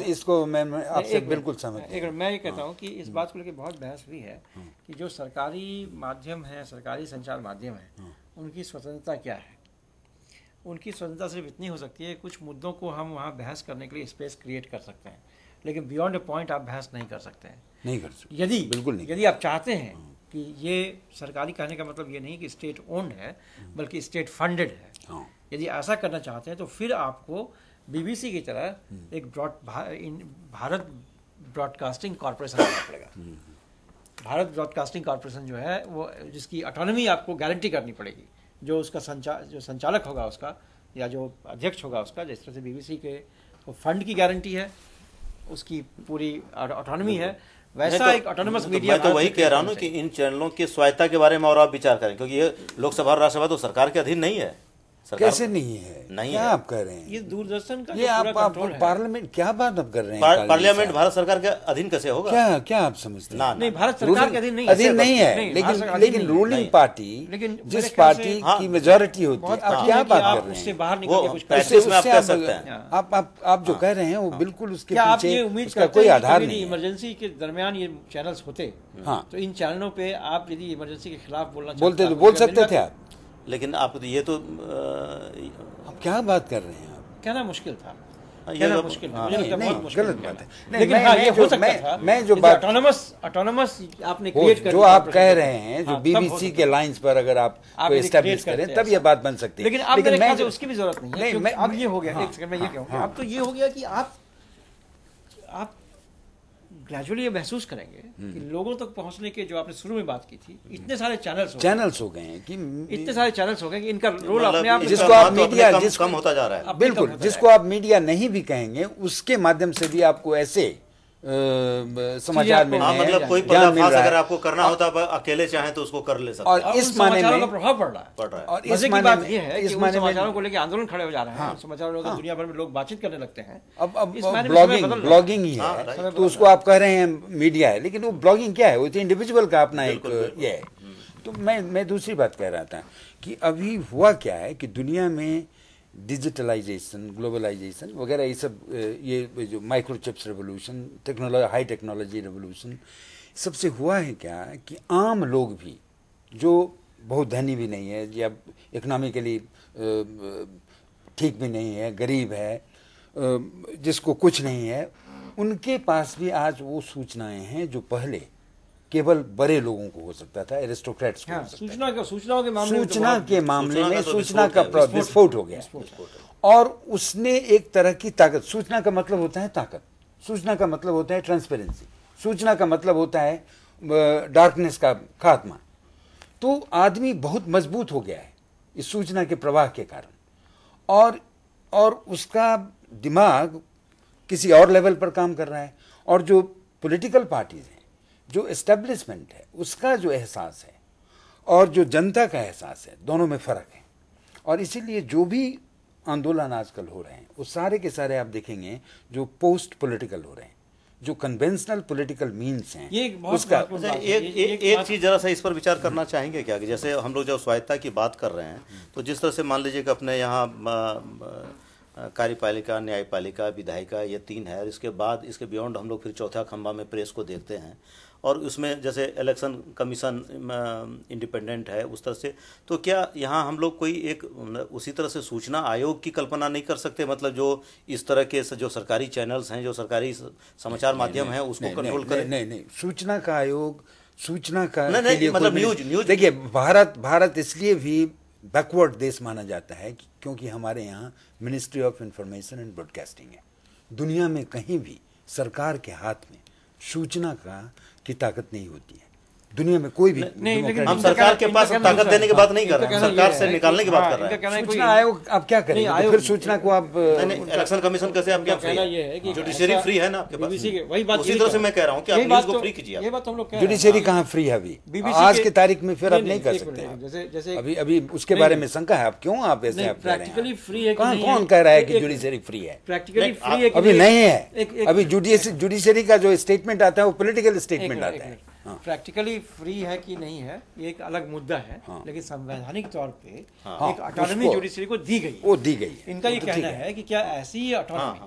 इसको मैं आपसे बिल्कुल सहमत हूं। मैं ये कहता हूँ कि इस बात को लेकर बहुत बहस हुई है कि जो सरकारी माध्यम है, सरकारी संचार माध्यम है, उनकी स्वतंत्रता क्या है। उनकी स्वतंत्रता सिर्फ इतनी हो सकती है, कुछ मुद्दों को हम वहाँ बहस करने के लिए स्पेस क्रिएट कर सकते हैं, लेकिन बियॉन्ड ए पॉइंट आप बहस नहीं कर सकते हैं। नहीं कर सकते, यदि बिल्कुल नहीं। यदि आप चाहते हैं कि ये सरकारी, कहने का मतलब ये नहीं कि स्टेट ओन्ड है, बल्कि स्टेट फंडेड है, यदि ऐसा करना चाहते हैं तो फिर आपको बीबीसी की तरह एक भारत ब्रॉडकास्टिंग कॉरपोरेशन लाना पड़ेगा। भारत ब्रॉडकास्टिंग कॉरपोरेशन जो है वो, जिसकी ऑटोनॉमी आपको गारंटी करनी पड़ेगी, जो उसका जो संचालक होगा उसका, या जो अध्यक्ष होगा उसका, जिस तरह से बीबीसी के फंड की गारंटी है, उसकी पूरी ऑटोनॉमी है, वैसा एक ऑटोनोमस मीडिया। मैं तो वही कह रहा हूँ कि इन चैनलों की स्वायत्ता के बारे में और आप विचार करें, क्योंकि ये लोकसभा और राज्यसभा तो सरकार के अधीन नहीं है। कैसे नहीं है? नहीं क्या है। आप कह रहे हैं? ये दूरदर्शन का ये आप पार्लियामेंट, क्या बात आप कर रहे हैं? पार्लियामेंट भारत सरकार के अधीन कैसे होगा? क्या आप समझते हैं? नहीं, भारत सरकार के अधीन नहीं है, लेकिन रूलिंग पार्टी, जिस पार्टी की मेजोरिटी होती है, आप क्या बात कर रहे हैं? उससे बाहर निकल के कुछ प्रैक्टिस में आप कह सकते हैं। आप जो कह रहे हैं वो बिल्कुल उसके पीछे उसका कोई आधार नहीं। इमरजेंसी के दरमियान ये चैनल्स होते, तो इन चैनलों पे आप यदि इमरजेंसी के खिलाफ बोलते तो बोल सकते थे आप, लेकिन आप ये तो आप क्या बात कर रहे हैं? आप कहना मुश्किल था, कहना मुश्किल, गलत बात है। लेकिन हाँ, ये हो सकता था। मैं जो बात ऑटोनोमस आपने क्रिएट कर, जो आप कह रहे हैं, जो बीबीसी के लाइन्स पर अगर आप एस्टैब्लिश करें तब ये बात बन सकती है। लेकिन अब मेरे ख्याल से उसकी भी जरूरत नहीं है। अब ये हो गया, एक सेकंड में ये कहूँ, अब तो ये हो गया कि आप ग्रेजुअली ये महसूस करेंगे कि लोगों तक पहुंचने के, जो आपने शुरू में बात की थी, इतने सारे चैनल्स हो गए हैं कि इतने सारे चैनल्स हो गए कि इनका रोल अपने आप, जिसको आप मीडिया कम होता जा रहा है। बिल्कुल, जिसको आप मीडिया नहीं भी कहेंगे, उसके माध्यम से भी आपको ऐसे समाचार मिल रहे हैं, मतलब कोई ज्ञान मिल पर्दाफाश रहा अगर है। आपको करना होता है अकेले चाहें तो उसको कर ले सकते और हैं। इस माने समाचारों में का प्रभाव पड़ रहा है। और इस मजे की माने बात में ये है इस कि उन माने में समाचारों को लेकर आंदोलन खड़े हो जा रहे हैं। हाँ, समाचारों को दुनिया भर में लोग बातचीत करने लगते हैं। अब इस मायने में समय ब्लॉगिंग बदल रहा है। ब्लॉगिंग ही हाँ, है, राइट। तो उसको आप कह रहे हैं मीडिया है, लेकिन वो ब्लॉगिंग क्या है? वो तो इंडिविजुअल का अपना एक ये है। तो मैं दूसरी बात कह रहा था कि अभी हुआ क्या है कि दुनिया में डिजिटलाइजेशन, ग्लोबलाइजेशन वगैरह ये सब, ये जो microchips revolution, technology, high technology revolution, सबसे हुआ है क्या कि आम लोग भी जो बहुत धनी भी नहीं है या इकोनॉमिकली ठीक भी नहीं है, गरीब है, जिसको कुछ नहीं है, उनके पास भी आज वो सूचनाएं हैं जो पहले केवल बड़े लोगों को हो सकता था, एरिस्टोक्रेट्स को हो सकता था। सूचनाओं के मामले में तो सूचना बहुत- के मामले में तो सूचना का विस्फोट हो गया, और उसने एक तरह की ताकत, सूचना का मतलब होता है ताकत, सूचना का मतलब होता है ट्रांसपेरेंसी, सूचना का मतलब होता है डार्कनेस का खात्मा। तो आदमी बहुत मजबूत हो गया है इस सूचना के प्रवाह के कारण, और उसका दिमाग किसी और लेवल पर काम कर रहा है। और जो पॉलिटिकल पार्टीज हैं, जो एस्टेब्लिशमेंट है, उसका जो एहसास है और जो जनता का एहसास है, दोनों में फर्क है। और इसीलिए जो भी आंदोलन आजकल हो रहे हैं वो सारे के सारे आप देखेंगे जो पोस्ट पॉलिटिकल हो रहे हैं, जो कन्वेंशनल पॉलिटिकल मीन्स हैं, ये एक बहुत उसका महत्वपूर्ण बात है। एक चीज जरा सा इस पर विचार करना चाहेंगे क्या, कि जैसे हम लोग जब स्वायत्तता की बात कर रहे हैं तो जिस तरह से मान लीजिए कि अपने यहाँ कार्यपालिका, न्यायपालिका, विधायिका, ये तीन है, और इसके बाद इसके बियॉन्ड हम लोग फिर चौथा खंभा में प्रेस को देखते हैं, और उसमें जैसे इलेक्शन कमीशन इंडिपेंडेंट है उस तरह से, तो क्या यहाँ हम लोग कोई एक उसी तरह से सूचना आयोग की कल्पना नहीं कर सकते? मतलब जो इस तरह के जो सरकारी चैनल्स हैं, जो सरकारी समाचार माध्यम हैं, उसको कंट्रोल करें? नहीं, सूचना का आयोग, सूचना का नहीं, के लिए मतलब कोई न्यूज देखिए, भारत इसलिए भी बैकवर्ड देश माना जाता है क्योंकि हमारे यहाँ ministry of information and broadcasting है। दुनिया में कहीं भी सरकार के हाथ में सूचना की ताकत नहीं होती है, दुनिया में कोई भी। नहीं, लेकिन हम सरकार के पास ताकत देने की बात नहीं कर रहे हैं, सरकार से निकालने की बात कर रहे हैं। सूचना आयोग आप क्या करेंगे? फिर सूचना को आप नहीं, इलेक्शन कमीशन कैसे आप क्या फ्री कहना ये है कि है? जुडिशरी फ्री है ना आपके पास? BBC के वही बात, उसी तरह से मैं कह रहा हूँ कि आप न्यूज को फ्री कीजिए। ये बात हम लोग कह रहे हैं। जुडिशरी कहाँ फ्री है अभी? BBC आज के- की तारीख में फिर आप नहीं कर एक सकते मिनट, हैं। जैसे अभी उसके बारे में शंका है, आप क्यों आप ऐसे नहीं, आप कह रहे हैं? practically free है कि कहाँ नहीं कौन है? कह रहा है कि एक- जुडिशरी फ्री है? प्रैक्टिकली नहीं, फ्री है कि अभी नहीं एक- है। अभी जुडिशरी का जो स्टेटमेंट आता है वो पॉलिटिकल स्टेटमेंट आता है। प्रैक्टिकली फ्री है कि नहीं है, ये एक अलग मुद्दा है। हाँ। लेकिन संवैधानिक तौर पे हाँ, एक ऑटोनॉमी उसको- जुडिशरी को दी गई है। वो दी गई है। इनका ये वो तो ठीक कहना है कि क्या ऐसी ऑटोनॉमी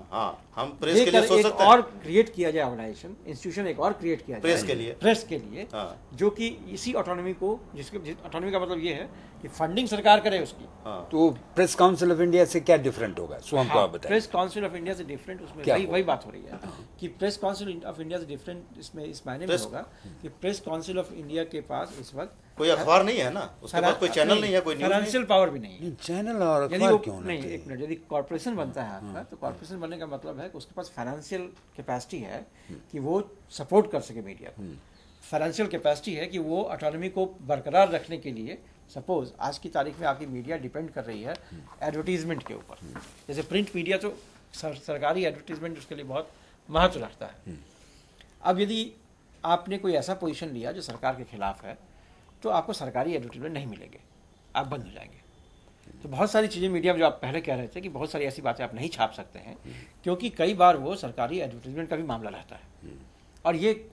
हम प्रेस के लिए सोच एक सकते और हैं, क्रिएट किया जाए, ऑर्गेनाइजेशन, इंस्टीट्यूशन एक और क्रिएट किया जाए प्रेस के लिए। प्रेस के लिए, हाँ। जो कि इसी ऑटोनॉमी को, जिसके ऑटोनॉमी का मतलब ये है कि फंडिंग सरकार करे उसकी। हाँ। तो प्रेस काउंसिल ऑफ इंडिया से क्या डिफरेंट होगा? सो हमको आप बताएं। प्रेस काउंसिल ऑफ इंडिया से डिफरेंट उसमें क्या वही बात हो रही है कि प्रेस काउंसिल ऑफ इंडिया से डिफरेंट इसमें इस मायने में प्रेस- होगा कि प्रेस काउंसिल ऑफ इंडिया के पास इस वक्त कोई अखबार नहीं है ना, उसके पास कोई चैनल नहीं है, कोई न्यूज नहीं। फाइनेंशियल पावर भी नहीं है। नहीं, चैनल और यदि अखबार वो क्यों नहीं, नहीं? एक मिनट, यदि कॉर्पोरेशन बनता है आपका, तो कॉर्पोरेशन बनने का मतलब है कि उसके पास फाइनेंशियल कैपेसिटी है कि वो सपोर्ट कर सके मीडिया को। फाइनेंशियल कैपेसिटी है कि वो ऑटोनॉमी को बरकरार रखने के लिए, सपोज आज की तारीख में आपकी मीडिया डिपेंड कर रही है एडवर्टीजमेंट के ऊपर। जैसे प्रिंट मीडिया तो सरकारी एडवर्टीजमेंट उसके लिए बहुत महत्व रखता है। अब यदि आपने कोई ऐसा पोजीशन लिया जो सरकार के खिलाफ है, तो आपको सरकारी एडवर्टीजमेंट नहीं मिलेंगे, आप बंद हो जाएंगे। तो बहुत सारी चीज़ें मीडिया में जो आप पहले कह रहे थे कि बहुत सारी ऐसी बातें आप नहीं छाप सकते हैं, क्योंकि कई बार वो सरकारी एडवर्टीजमेंट का भी मामला रहता है। और ये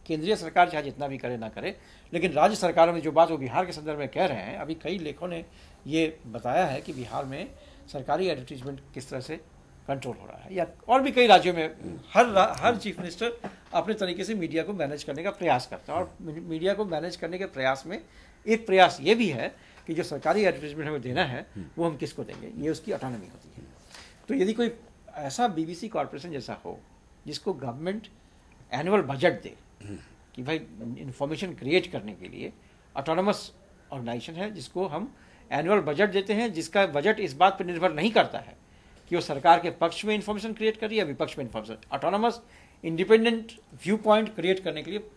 केंद्रीय सरकार चाहे जितना भी करे ना करे, लेकिन राज्य सरकारों में जो बात वो बिहार के संदर्भ में कह रहे हैं, अभी कई लेखों ने ये बताया है कि बिहार में सरकारी एडवर्टीजमेंट किस तरह से कंट्रोल हो रहा है, या और भी कई राज्यों में हर चीफ मिनिस्टर अपने तरीके से मीडिया को मैनेज करने का प्रयास करता है। और मीडिया को मैनेज करने के प्रयास में एक प्रयास ये भी है कि जो सरकारी एडवर्टीजमेंट हमें देना है वो हम किसको देंगे, ये उसकी ऑटोनॉमी होती है। तो यदि कोई ऐसा BBC कॉर्पोरेशन जैसा हो जिसको गवर्नमेंट एनुअल बजट दे कि भाई इंफॉर्मेशन क्रिएट करने के लिए ऑटोनमस ऑर्गेनाइजेशन है, जिसको हम एनुअल बजट देते हैं, जिसका बजट इस बात पर निर्भर नहीं करता है कि वो सरकार के पक्ष में इंफॉर्मेशन क्रिएट कर रही है या विपक्ष में information, autonomous independent view point create करने के लिए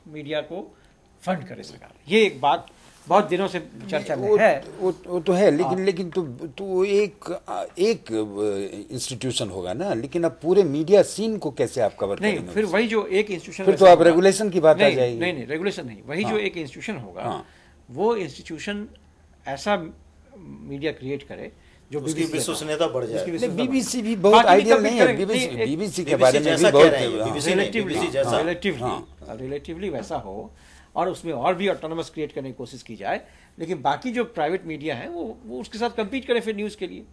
मीडिया को फंड करे सरकार। ये एक बात बहुत दिनों से चर्चा में वो है। वो तो है, लेकिन तो एक इंस्टीट्यूशन होगा ना, लेकिन अब पूरे मीडिया सीन को कैसे आप कवर नहीं, करेंगे? फिर वही जो एक इंस्टीट्यूशन, फिर तो आप रेगुलेशन की बात आ जाएगी। नहीं, रेगुलेशन नहीं, वही जो एक इंस्टीट्यूशन होगा, वो इंस्टीट्यूशन ऐसा मीडिया क्रिएट करे जो उसकी विश्वसनीयता बढ़ जाए। बीबीसी भी बहुत आइडियल नहीं है, बीबीसी के बारे में भी बहुत रिलेटिवली वैसा हो, और उसमें और भी ऑटोनमस क्रिएट करने की कोशिश की जाए, लेकिन बाकी जो प्राइवेट मीडिया है वो उसके साथ कम्पीट करे फिर न्यूज़ के लिए।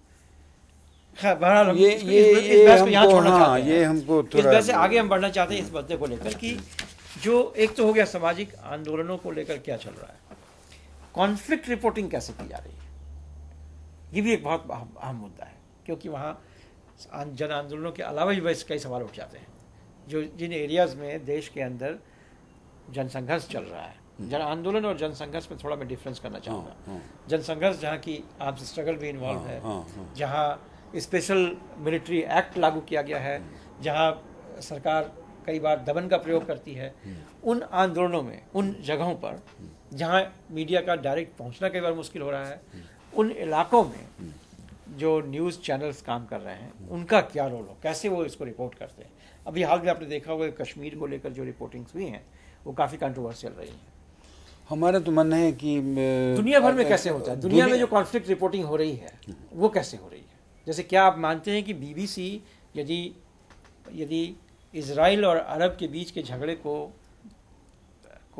बहरहाल हम इस बहस को यहाँ छोड़ना चाहते हैं, ये हमको इस बहस से आगे हम बढ़ना चाहते हैं इस मुद्दे को लेकर कि जो एक तो हो गया सामाजिक आंदोलनों को लेकर क्या चल रहा है, कॉन्फ्लिक्ट रिपोर्टिंग कैसे की जा रही है, ये भी एक बहुत अहम मुद्दा है, क्योंकि वहाँ जन आंदोलनों के अलावा भी वैसे कई सवाल उठ जाते हैं। जो जिन एरियाज़ में देश के अंदर जनसंघर्ष चल रहा है, जन आंदोलन और जनसंघर्ष में थोड़ा मैं डिफरेंस करना चाहूँगा। जनसंघर्ष जहाँ की आर्म्स स्ट्रगल भी इन्वॉल्व है, जहाँ स्पेशल मिलिट्री एक्ट लागू किया गया है, जहाँ सरकार कई बार दमन का प्रयोग करती है, उन आंदोलनों में, उन जगहों पर जहाँ मीडिया का डायरेक्ट पहुँचना कई बार मुश्किल हो रहा है, उन इलाकों में जो न्यूज़ चैनल्स काम कर रहे हैं उनका क्या रोल हो, कैसे वो इसको रिपोर्ट करते हैं। अभी हाल में आपने देखा होगा कश्मीर को लेकर जो रिपोर्टिंग्स हुई हैं वो काफ़ी कंट्रोवर्शियल रही है। हमारा तो मानना है कि दुनिया भर में कैसे होता है, दुनिया में जो कॉन्फ्लिक्ट रिपोर्टिंग हो रही है वो कैसे हो रही है। जैसे क्या आप मानते हैं कि बीबीसी यदि इजराइल और अरब के बीच के झगड़े को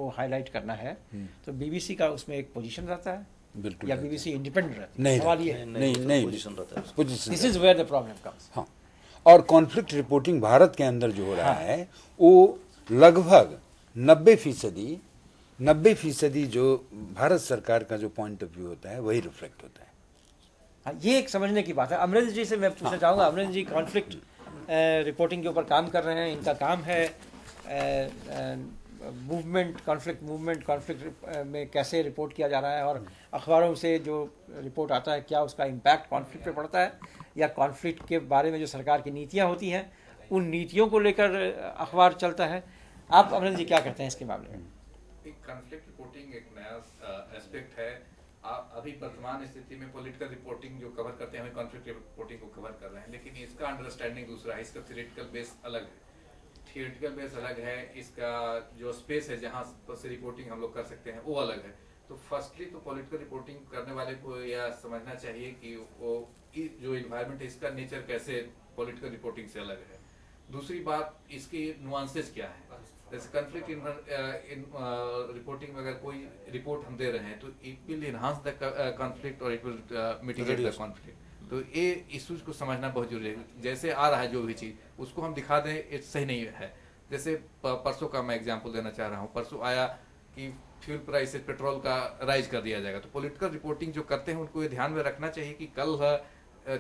हाईलाइट करना है तो बीबीसी का उसमें एक पोजीशन रहता है, बिल्कुल, या बीबीसी इंडिपेंडेंट रहती है? नहीं, सवाल ये नहीं पोजीशन रहता है। This is where the problem comes. हाँ, और कॉन्फ्लिक्ट रिपोर्टिंग भारत के अंदर जो हो रहा है वो लगभग 90% जो भारत सरकार का जो पॉइंट ऑफ व्यू होता है वही रिफ्लेक्ट होता है। हाँ, ये एक समझने की बात है। अमरेंद्र जी से मैं पूछना चाहूँगा, अमरेंद्र जी कॉन्फ्लिक्ट रिपोर्टिंग के ऊपर काम कर रहे हैं, इनका काम है कॉन्फ्लिक्ट में कैसे रिपोर्ट किया जा रहा है, और अखबारों से जो रिपोर्ट आता है क्या उसका इम्पैक्ट कॉन्फ्लिक्ट पे पड़ता है, या कॉन्फ्लिक्ट के बारे में जो सरकार की नीतियाँ होती हैं उन नीतियों को लेकर अखबार चलता है। आप अमरेंद्र जी क्या करते हैं इसके मामले में? कॉन्फ्लिक्ट रिपोर्टिंग एक नया एस्पेक्ट है। आप अभी वर्तमान स्थिति में पॉलिटिकल रिपोर्टिंग जो कवर करते हैं, हमें कॉन्फ्लिक्ट रिपोर्टिंग को कवर कर रहे हैं, लेकिन इसका अंडरस्टैंडिंग दूसरा है, इसका थियोरेटिकल बेस अलग है। थियोरेटिकल बेस अलग है, इसका जो स्पेस है जहाँ से रिपोर्टिंग हम लोग कर सकते हैं वो अलग है। तो फर्स्टली तो पॉलिटिकल रिपोर्टिंग करने वाले को यह समझना चाहिए कि वो जो इन्वायरमेंट है इसका नेचर कैसे पॉलिटिकल रिपोर्टिंग से अलग है। दूसरी बात, इसकी नुआंसेस क्या है। जैसे कॉन्फ्लिक्ट इन रिपोर्टिंग में अगर कोई रिपोर्ट हम दे रहे हैं तो it will enhance the conflict और it will mitigate the conflict. तो ये इश्यूज को समझना बहुत जरूरी है। जैसे आ रहा है जो भी चीज उसको हम दिखा दें, ये सही नहीं है। जैसे परसों का मैं एग्जांपल देना चाह रहा हूँ, परसों आया कि फ्यूल प्राइसेस, पेट्रोल का राइज कर दिया जाएगा। तो पॉलिटिकल रिपोर्टिंग जो करते हैं उनको ये ध्यान में रखना चाहिए कि कल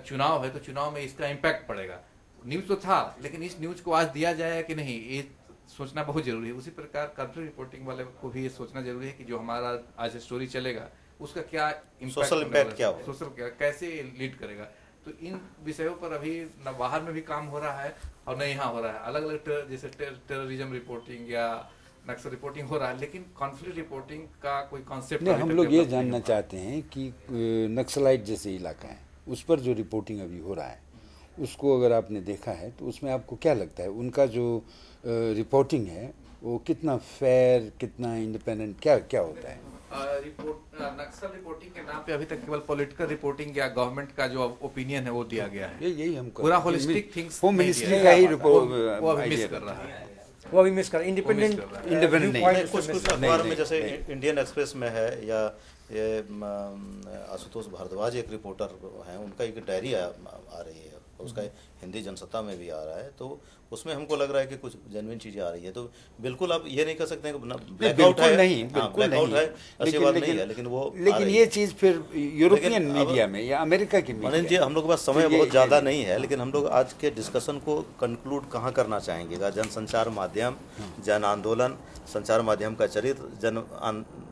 चुनाव है तो चुनाव में इसका इम्पैक्ट पड़ेगा। न्यूज तो था, लेकिन इस न्यूज को आज दिया जाए कि नहीं, ये सोचना बहुत जरूरी है। उसी प्रकार कॉन्फ्लिक्ट रिपोर्टिंग वाले को भी ये सोचना जरूरी है कि जो हमारा आज स्टोरी चलेगा उसका क्या सोशल इम्पैक्ट क्या हो, सोशल क्या कैसे लीड करेगा। तो इन विषयों पर अभी न बाहर में भी काम हो रहा है और न यहाँ हो रहा है। अलग अलग जैसे टेररिज्म रिपोर्टिंग या नक्सल रिपोर्टिंग हो रहा है, लेकिन कॉन्फ्लिक्ट रिपोर्टिंग का कोई कॉन्सेप्ट हम लोग ये जानना चाहते हैं कि नक्सलाइट जैसे इलाका है उस पर जो रिपोर्टिंग अभी हो रहा है उसको अगर आपने देखा है तो उसमें आपको क्या लगता है उनका जो रिपोर्टिंग है वो कितना फेयर, कितना इंडिपेंडेंट, क्या होता है? नक्सल रिपोर्टिंग के नाम पे अभी तक केवल पॉलिटिकल रिपोर्टिंग या गवर्नमेंट का जो ओपिनियन है वो दिया गया है। यही हमको पूरा होलिस्टिक थिंग्स होम मिनिस्ट्री का ही रिपोर्ट वो अभी मिस कर रहा है, वो अभी मिस कर इंडिपेंडेंट नहीं। कुछ अखबार में जैसे इंडियन एक्सप्रेस में है, या ये आशुतोष भारद्वाज एक रिपोर्टर हैं, उनका एक डायरी आ रही है, उसका हिंदी जनसत्ता में भी आ रहा है, तो उसमें हमको लग रहा है कि कुछ जेन्युइन चीजें आ रही है। तो बिल्कुल आप ये नहीं कर सकते कि ब्लैकआउट है, बिल्कुल नहीं है, ऐसी बात नहीं है, लेकिन ये चीज फिर यूरोपियन मीडिया में या अमेरिका की मीडिया जी, हम लोग के पास समय बहुत ज़्यादा नहीं है, लेकिन हम लोग आज के डिस्कशन को कंक्लूड कहाँ करना चाहेंगे? जन संचार माध्यम, जन आंदोलन, संचार माध्यम का चरित्र,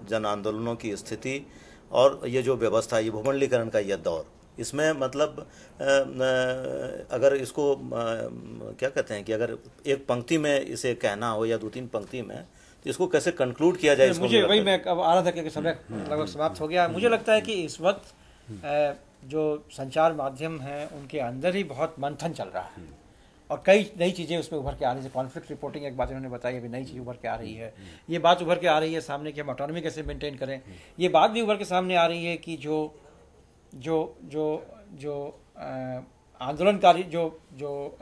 जन आंदोलनों की स्थिति और ये जो व्यवस्था, ये भूमंडलीकरण का यह दौर, इसमें मतलब अगर इसको क्या कहते हैं कि अगर एक पंक्ति में इसे कहना हो या 2-3 पंक्ति में, इसको कैसे कंक्लूड किया जाए, इसको मुझे वही मैं अब आ रहा था कि समय लगभग समाप्त हो गया। मुझे लगता है कि इस वक्त जो संचार माध्यम हैं उनके अंदर ही बहुत मंथन चल रहा है और कई नई चीज़ें उसमें उभर के आ रही है। कॉन्फ्लिक्ट रिपोर्टिंग एक बात इन्होंने बताई, अभी नई चीज़ उभर के आ रही है। ये बात उभर के आ रही है सामने कि हम ऑटोनॉमी कैसे मेंटेन करें। ये बात भी उभर के सामने आ रही है कि जो जो जो जो आंदोलनकारी जो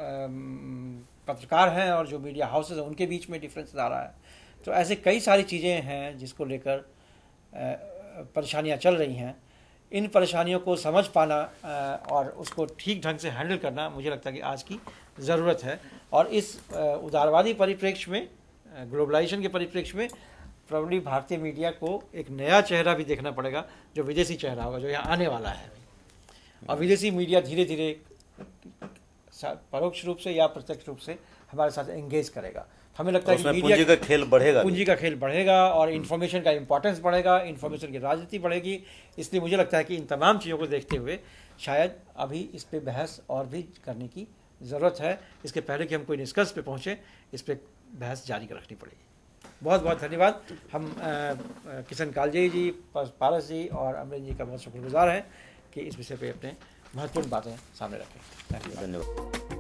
पत्रकार हैं और जो मीडिया हाउसेज हैं उनके बीच में डिफरेंस आ रहा है। तो ऐसे कई सारी चीज़ें हैं जिसको लेकर परेशानियां चल रही हैं। इन परेशानियों को समझ पाना और उसको ठीक ढंग से हैंडल करना मुझे लगता है कि आज की ज़रूरत है। और इस उदारवादी परिप्रेक्ष्य में, ग्लोबलाइजेशन के परिप्रेक्ष्य में प्रॉब्ली भारतीय मीडिया को एक नया चेहरा भी देखना पड़ेगा, जो विदेशी चेहरा होगा, जो यहाँ आने वाला है। और विदेशी मीडिया धीरे धीरे परोक्ष रूप से या प्रत्यक्ष रूप से हमारे साथ एंगेज करेगा। हमें लगता है कि मीडिया पूंजी का खेल बढ़ेगा, पूंजी का खेल बढ़ेगा और इन्फॉर्मेशन का इंपॉर्टेंस बढ़ेगा, इन्फॉर्मेशन की राजनीति बढ़ेगी। इसलिए मुझे लगता है कि इन तमाम चीज़ों को देखते हुए शायद अभी इस पे बहस और भी करने की ज़रूरत है। इसके पहले कि हम कोई निष्कर्ष पे पहुँचे, इस पर बहस जारी रखनी पड़ेगी। बहुत बहुत धन्यवाद। हम किशन कालजे जी, पारस जी और अमरीन जी का बहुत शुक्रगुजार हैं कि इस विषय पे अपने महत्वपूर्ण बातें सामने रखें। धन्यवाद।